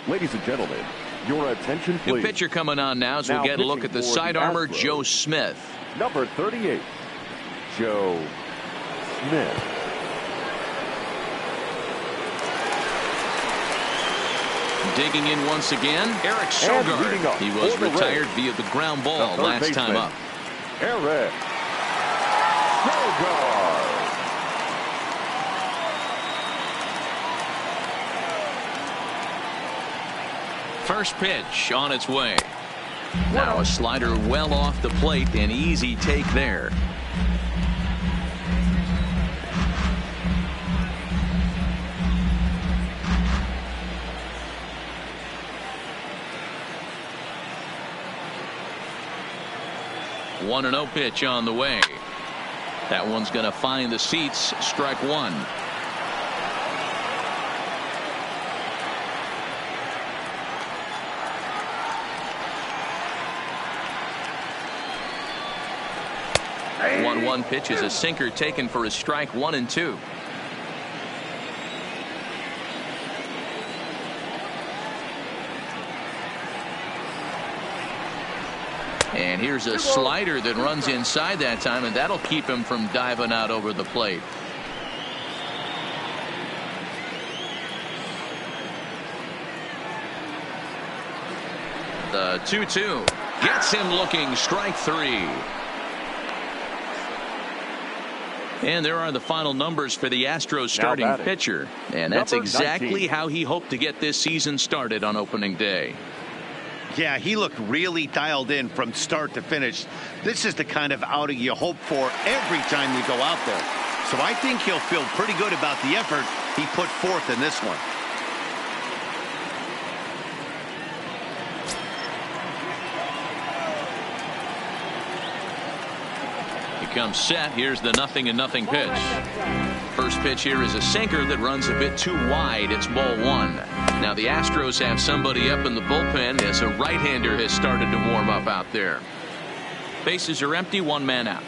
Speaker 3: Ladies and gentlemen, your attention please.
Speaker 1: New pitcher coming on now as we'll get a look at the side armor, Joe Smith.
Speaker 3: Number 38, Joe Smith.
Speaker 1: Digging in once again, Eric Sogard. He was retired via the ground ball last time up.
Speaker 3: Eric Sogard.
Speaker 1: First pitch on its way. Now a slider well off the plate, an easy take there. One 1-0 pitch on the way. That one's going to find the seats. Strike 1. Hey. 1-1 pitch is a sinker taken for a strike 1-2. And here's a slider that runs inside that time, and that'll keep him from diving out over the plate. The 2-2 gets him looking, strike three. And there are the final numbers for the Astros starting pitcher. And that's exactly
Speaker 3: 19.
Speaker 1: how he hoped to get this season started on opening day.
Speaker 2: Yeah, he looked really dialed in from start to finish. This is the kind of outing you hope for every time you go out there. So I think he'll feel pretty good about the effort he put forth in this one.
Speaker 1: Comes set. Here's the 0-0 pitch. First pitch here is a sinker that runs a bit too wide. It's ball one. Now the Astros have somebody up in the bullpen as a right-hander has started to warm up out there. Bases are empty, one man out.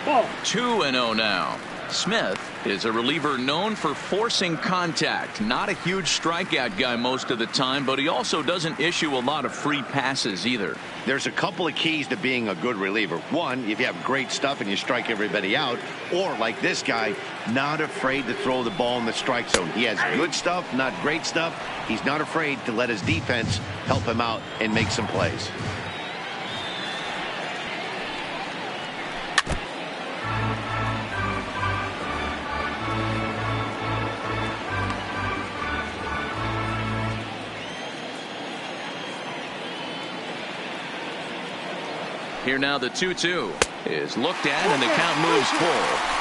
Speaker 7: Ball.
Speaker 1: 2-0 now. Smith is a reliever known for forcing contact. Not a huge strikeout guy most of the time, but he also doesn't issue a lot of free passes either.
Speaker 2: There's a couple of keys to being a good reliever. One, if you have great stuff and you strike everybody out, or like this guy, not afraid to throw the ball in the strike zone. He has good stuff, not great stuff. He's not afraid to let his defense help him out and make some plays.
Speaker 1: Here now the 2-2 is looked at and the count moves full.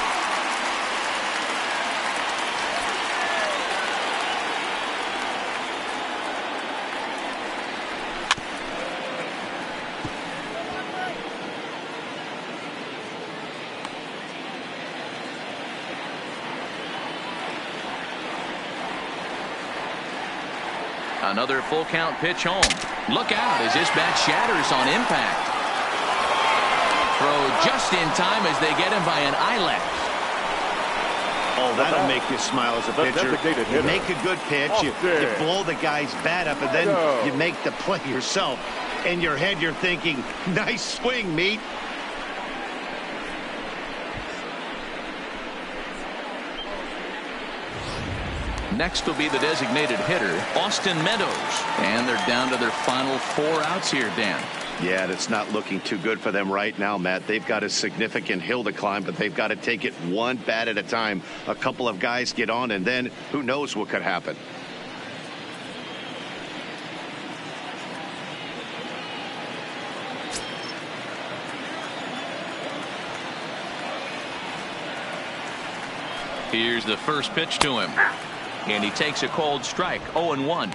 Speaker 1: Another full count pitch home. Look out as this bat shatters on impact. Throw just in time as they get him by an eyelash.
Speaker 2: Oh, that'll make you smile as a pitcher. You make a good pitch, you blow the guy's bat up, and then you make the play yourself. In your head, you're thinking, nice swing, meat.
Speaker 1: Next will be the designated hitter, Austin Meadows. And they're down to their final 4 outs here, Dan.
Speaker 2: Yeah, it's not looking too good for them right now, Matt. They've got a significant hill to climb, but they've got to take it one bat at a time. A couple of guys get on, and then who knows what could happen.
Speaker 1: Here's the first pitch to him. And he takes a cold strike, 0-1.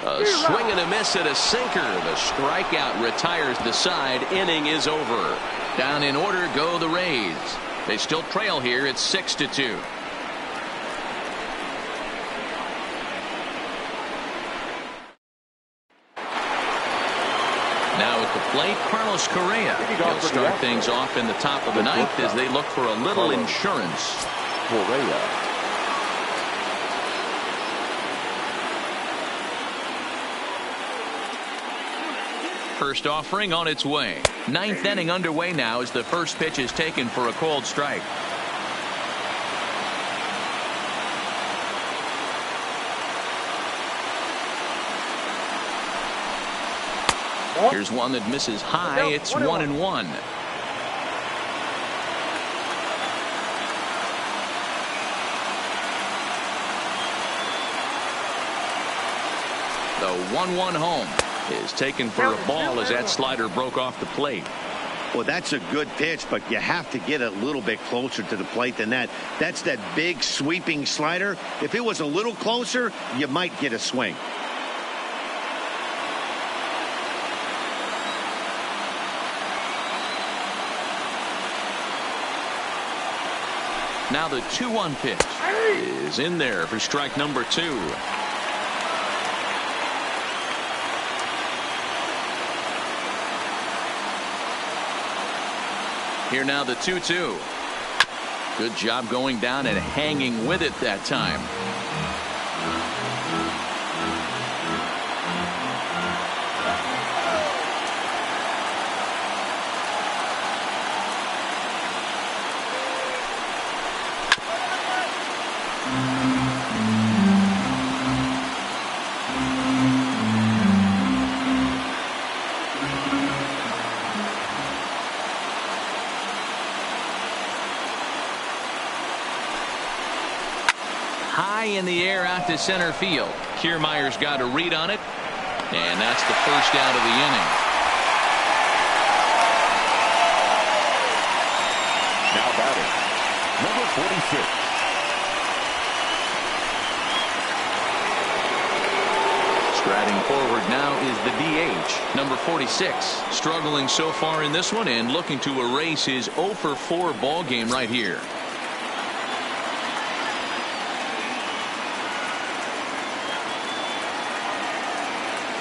Speaker 1: A swing and a miss at a sinker. The strikeout retires the side. Inning is over. Down in order go the Rays. They still trail here. It's 6-2. Now at the plate, Carlos Correa. He'll start things off in the top of the ninth as they look for a little insurance.
Speaker 3: Correa.
Speaker 1: First offering on its way. Ninth inning underway now as the first pitch is taken for a cold strike. Here's one that misses high. It's 1-1. The 1-1 home is taken for a ball as that slider broke off the plate.
Speaker 2: Well, that's a good pitch, but you have to get a little bit closer to the plate than that. That's that big sweeping slider. If it was a little closer, you might get a swing.
Speaker 1: Now the 2-1 pitch is in there for strike number 2. Here now the 2-2. Good job going down and hanging with it that time. High in the air out to center field. Kiermaier's got a read on it, and that's the first out of the inning.
Speaker 3: Now batting, number 46.
Speaker 1: Striding forward now is the DH, number 46. Struggling so far in this one and looking to erase his 0 for 4 ball game right here.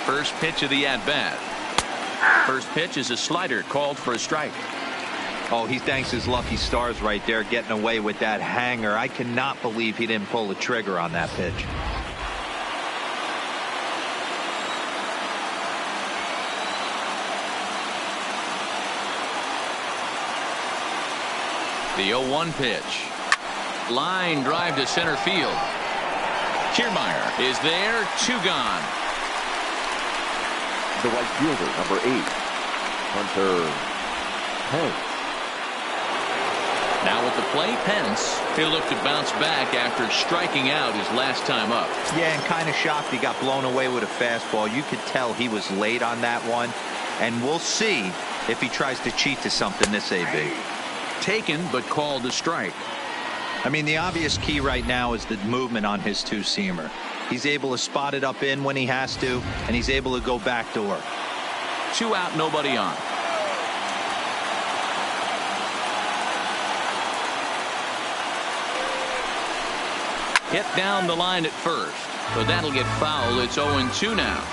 Speaker 1: First pitch of the at-bat. First pitch is a slider called for a strike.
Speaker 4: Oh, he thanks his lucky stars right there, getting away with that hanger. I cannot believe he didn't pull the trigger on that pitch.
Speaker 1: The 0-1 pitch. Line drive to center field. Kiermaier is there. 2 gone.
Speaker 3: The right fielder, number 8, Hunter Pence.
Speaker 1: Now at the plate, Pence. He'll look to bounce back after striking out his last time up.
Speaker 4: Yeah, and kind of shocked he got blown away with a fastball. You could tell he was late on that one. And we'll see if he tries to cheat to something this AB.
Speaker 1: Taken, but called a strike.
Speaker 4: I mean, the obvious key right now is the movement on his 2-seamer. He's able to spot it up in when he has to, and he's able to go backdoor.
Speaker 1: 2 out, nobody on. Hit down the line at first, but that'll get foul. It's 0-2 now.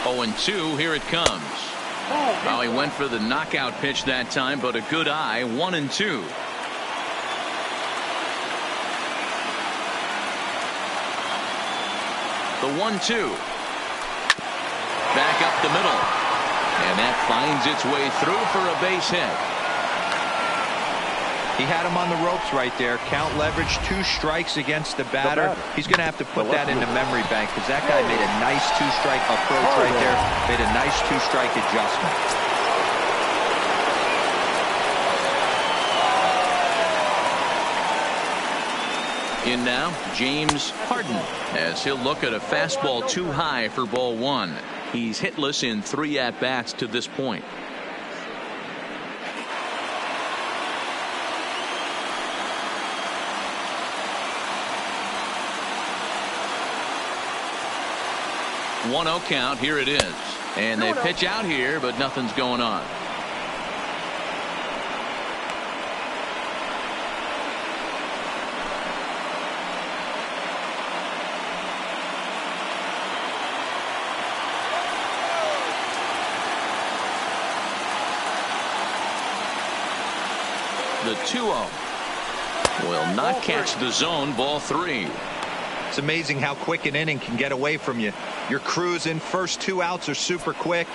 Speaker 1: Oh, and 2, here it comes. Well, he went for the knockout pitch that time, but a good eye. 1-2. The 1-2. Back up the middle. And that finds its way through for a base hit.
Speaker 4: He had him on the ropes right there. Count leverage, 2 strikes against the batter. He's going to have to put that in the memory bank because that guy made a nice 2-strike approach right there. Made a nice 2-strike adjustment.
Speaker 1: In now, James Harden, as he'll look at a fastball too high for ball 1. He's hitless in 3 at-bats to this point. One 0 count. Here it is, and they pitch out here, but nothing's going on. The 2-0 will not catch the zone. Ball 3.
Speaker 4: It's amazing how quick an inning can get away from you. You're cruising. First 2 outs are super quick.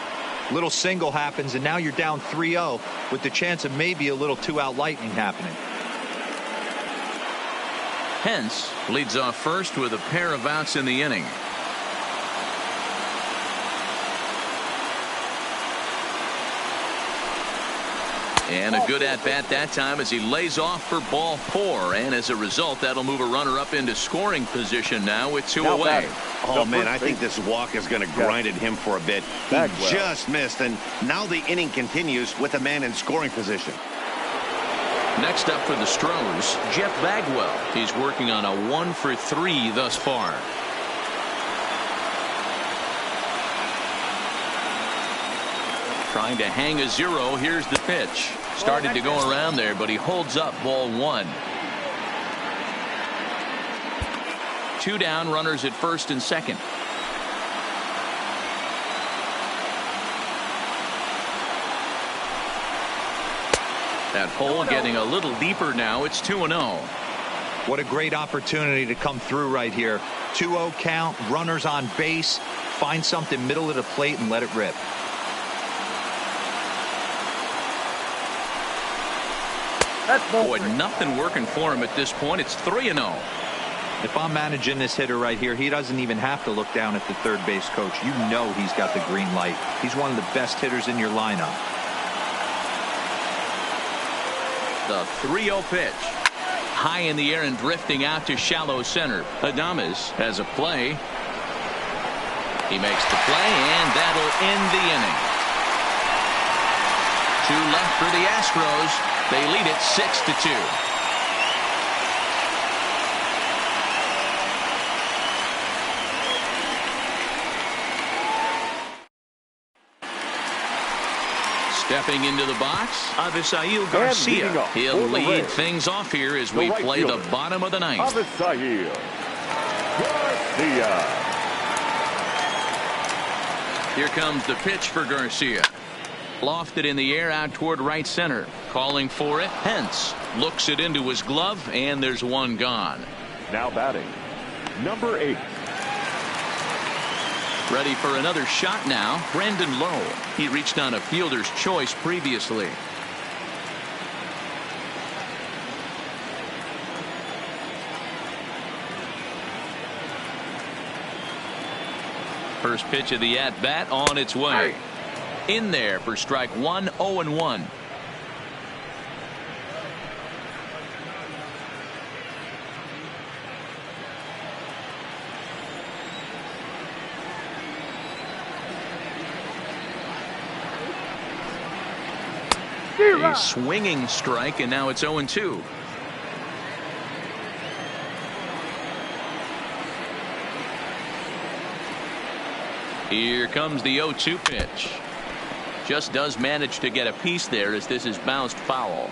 Speaker 4: Little single happens, and now you're down 3-0 with the chance of maybe a little 2-out lightning happening.
Speaker 1: Pence leads off first with a pair of outs in the inning. And a good at-bat that time as he lays off for ball 4. And as a result, that'll move a runner up into scoring position now with 2 away.
Speaker 2: Oh, man, I think this walk is going to grind at him for a bit. He just missed, and now the inning continues with a man in scoring position.
Speaker 1: Next up for the Stros, Jeff Bagwell. He's working on a 1 for 3 thus far. Trying to hang a 0. Here's the pitch. Started to go around there, but he holds up ball 1. 2 down, runners at first and second. That hole getting a little deeper now. It's 2-0.
Speaker 4: What a great opportunity to come through right here. 2-0 count, runners on base. Find something middle of the plate and let it rip.
Speaker 1: Boy, nothing working for him at this point. It's 3-0.
Speaker 4: If I'm managing this hitter right here, he doesn't even have to look down at the third base coach. You know he's got the green light. He's one of the best hitters in your lineup.
Speaker 1: The 3-0 pitch. High in the air and drifting out to shallow center. Adames has a play. He makes the play, and that'll end the inning. 2 left for the Astros. They lead it 6-2. Stepping into the box, Avisail Garcia. He'll lead things off here as we play the bottom of the ninth.
Speaker 3: Avisail Garcia.
Speaker 1: Here comes the pitch for Garcia. Lofted in the air out toward right center. Calling for it. Hence looks it into his glove, and there's one gone.
Speaker 3: Now batting, number 8.
Speaker 1: Ready for another shot now. Brandon Lowe. He reached on a fielder's choice previously. First pitch of the at-bat on its way. In there for strike 1, 0-1. A swinging strike, and now it's 0-2. Here comes the 0-2 pitch. Just does manage to get a piece there as this is bounced foul.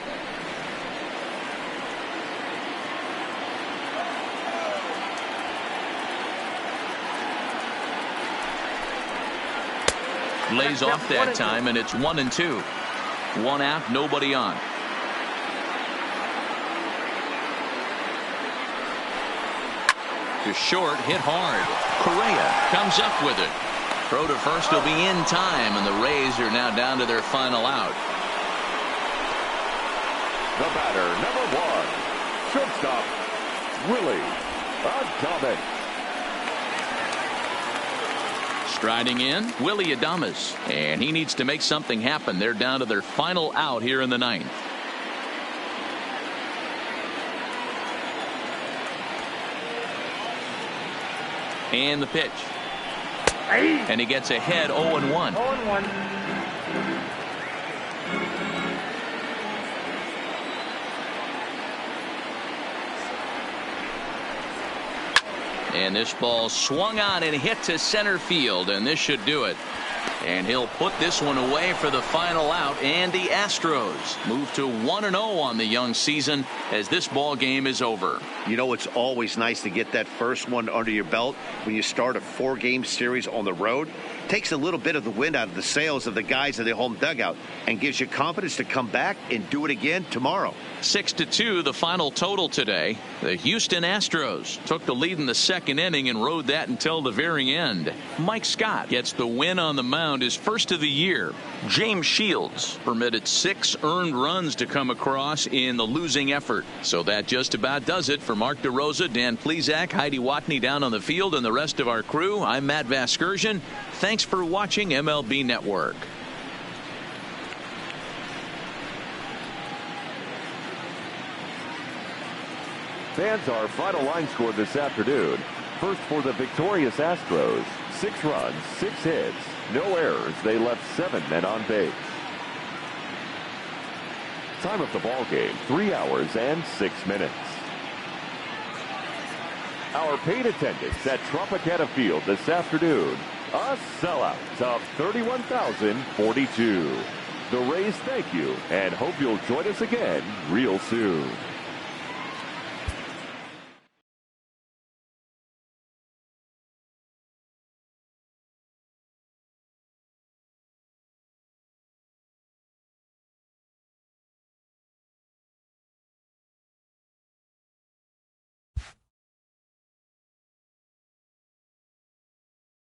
Speaker 1: Lays off that time, and it's 1-2. 1 out, nobody on. To short, hit hard. Correa comes up with it. Throw to first will be in time, and the Rays are now down to their final out.
Speaker 3: The batter, number 1, shortstop, Willie Adames.
Speaker 1: Striding in, Willie Adames, and he needs to make something happen. They're down to their final out here in the ninth. And the pitch. And he gets ahead 0-1.
Speaker 7: 0-1.
Speaker 1: And this ball swung on and hit to center field, and this should do it. And he'll put this one away for the final out, and the Astros move to 1-0 on the young season as this ball game is over.
Speaker 2: You know, it's always nice to get that first one under your belt when you start a 4-game series on the road. Takes a little bit of the wind out of the sails of the guys in the home dugout and gives you confidence to come back and do it again tomorrow.
Speaker 1: 6-2 the final total today. The Houston Astros took the lead in the second inning and rode that until the very end. Mike Scott gets the win on the mound, his first of the year. James Shields permitted 6 earned runs to come across in the losing effort. So that just about does it for Mark DeRosa, Dan Plesac, Heidi Watney down on the field, and the rest of our crew. I'm Matt Vasgersian. Thanks for watching MLB Network.
Speaker 3: Fans, our final line score this afternoon. First for the victorious Astros, 6 runs, 6 hits, no errors. They left 7 men on base. Time of the ball game, 3 hours and 6 minutes. Our paid attendance at Tropicana Field this afternoon, a sellout of 31,042. The Rays thank you and hope you'll join us again real soon.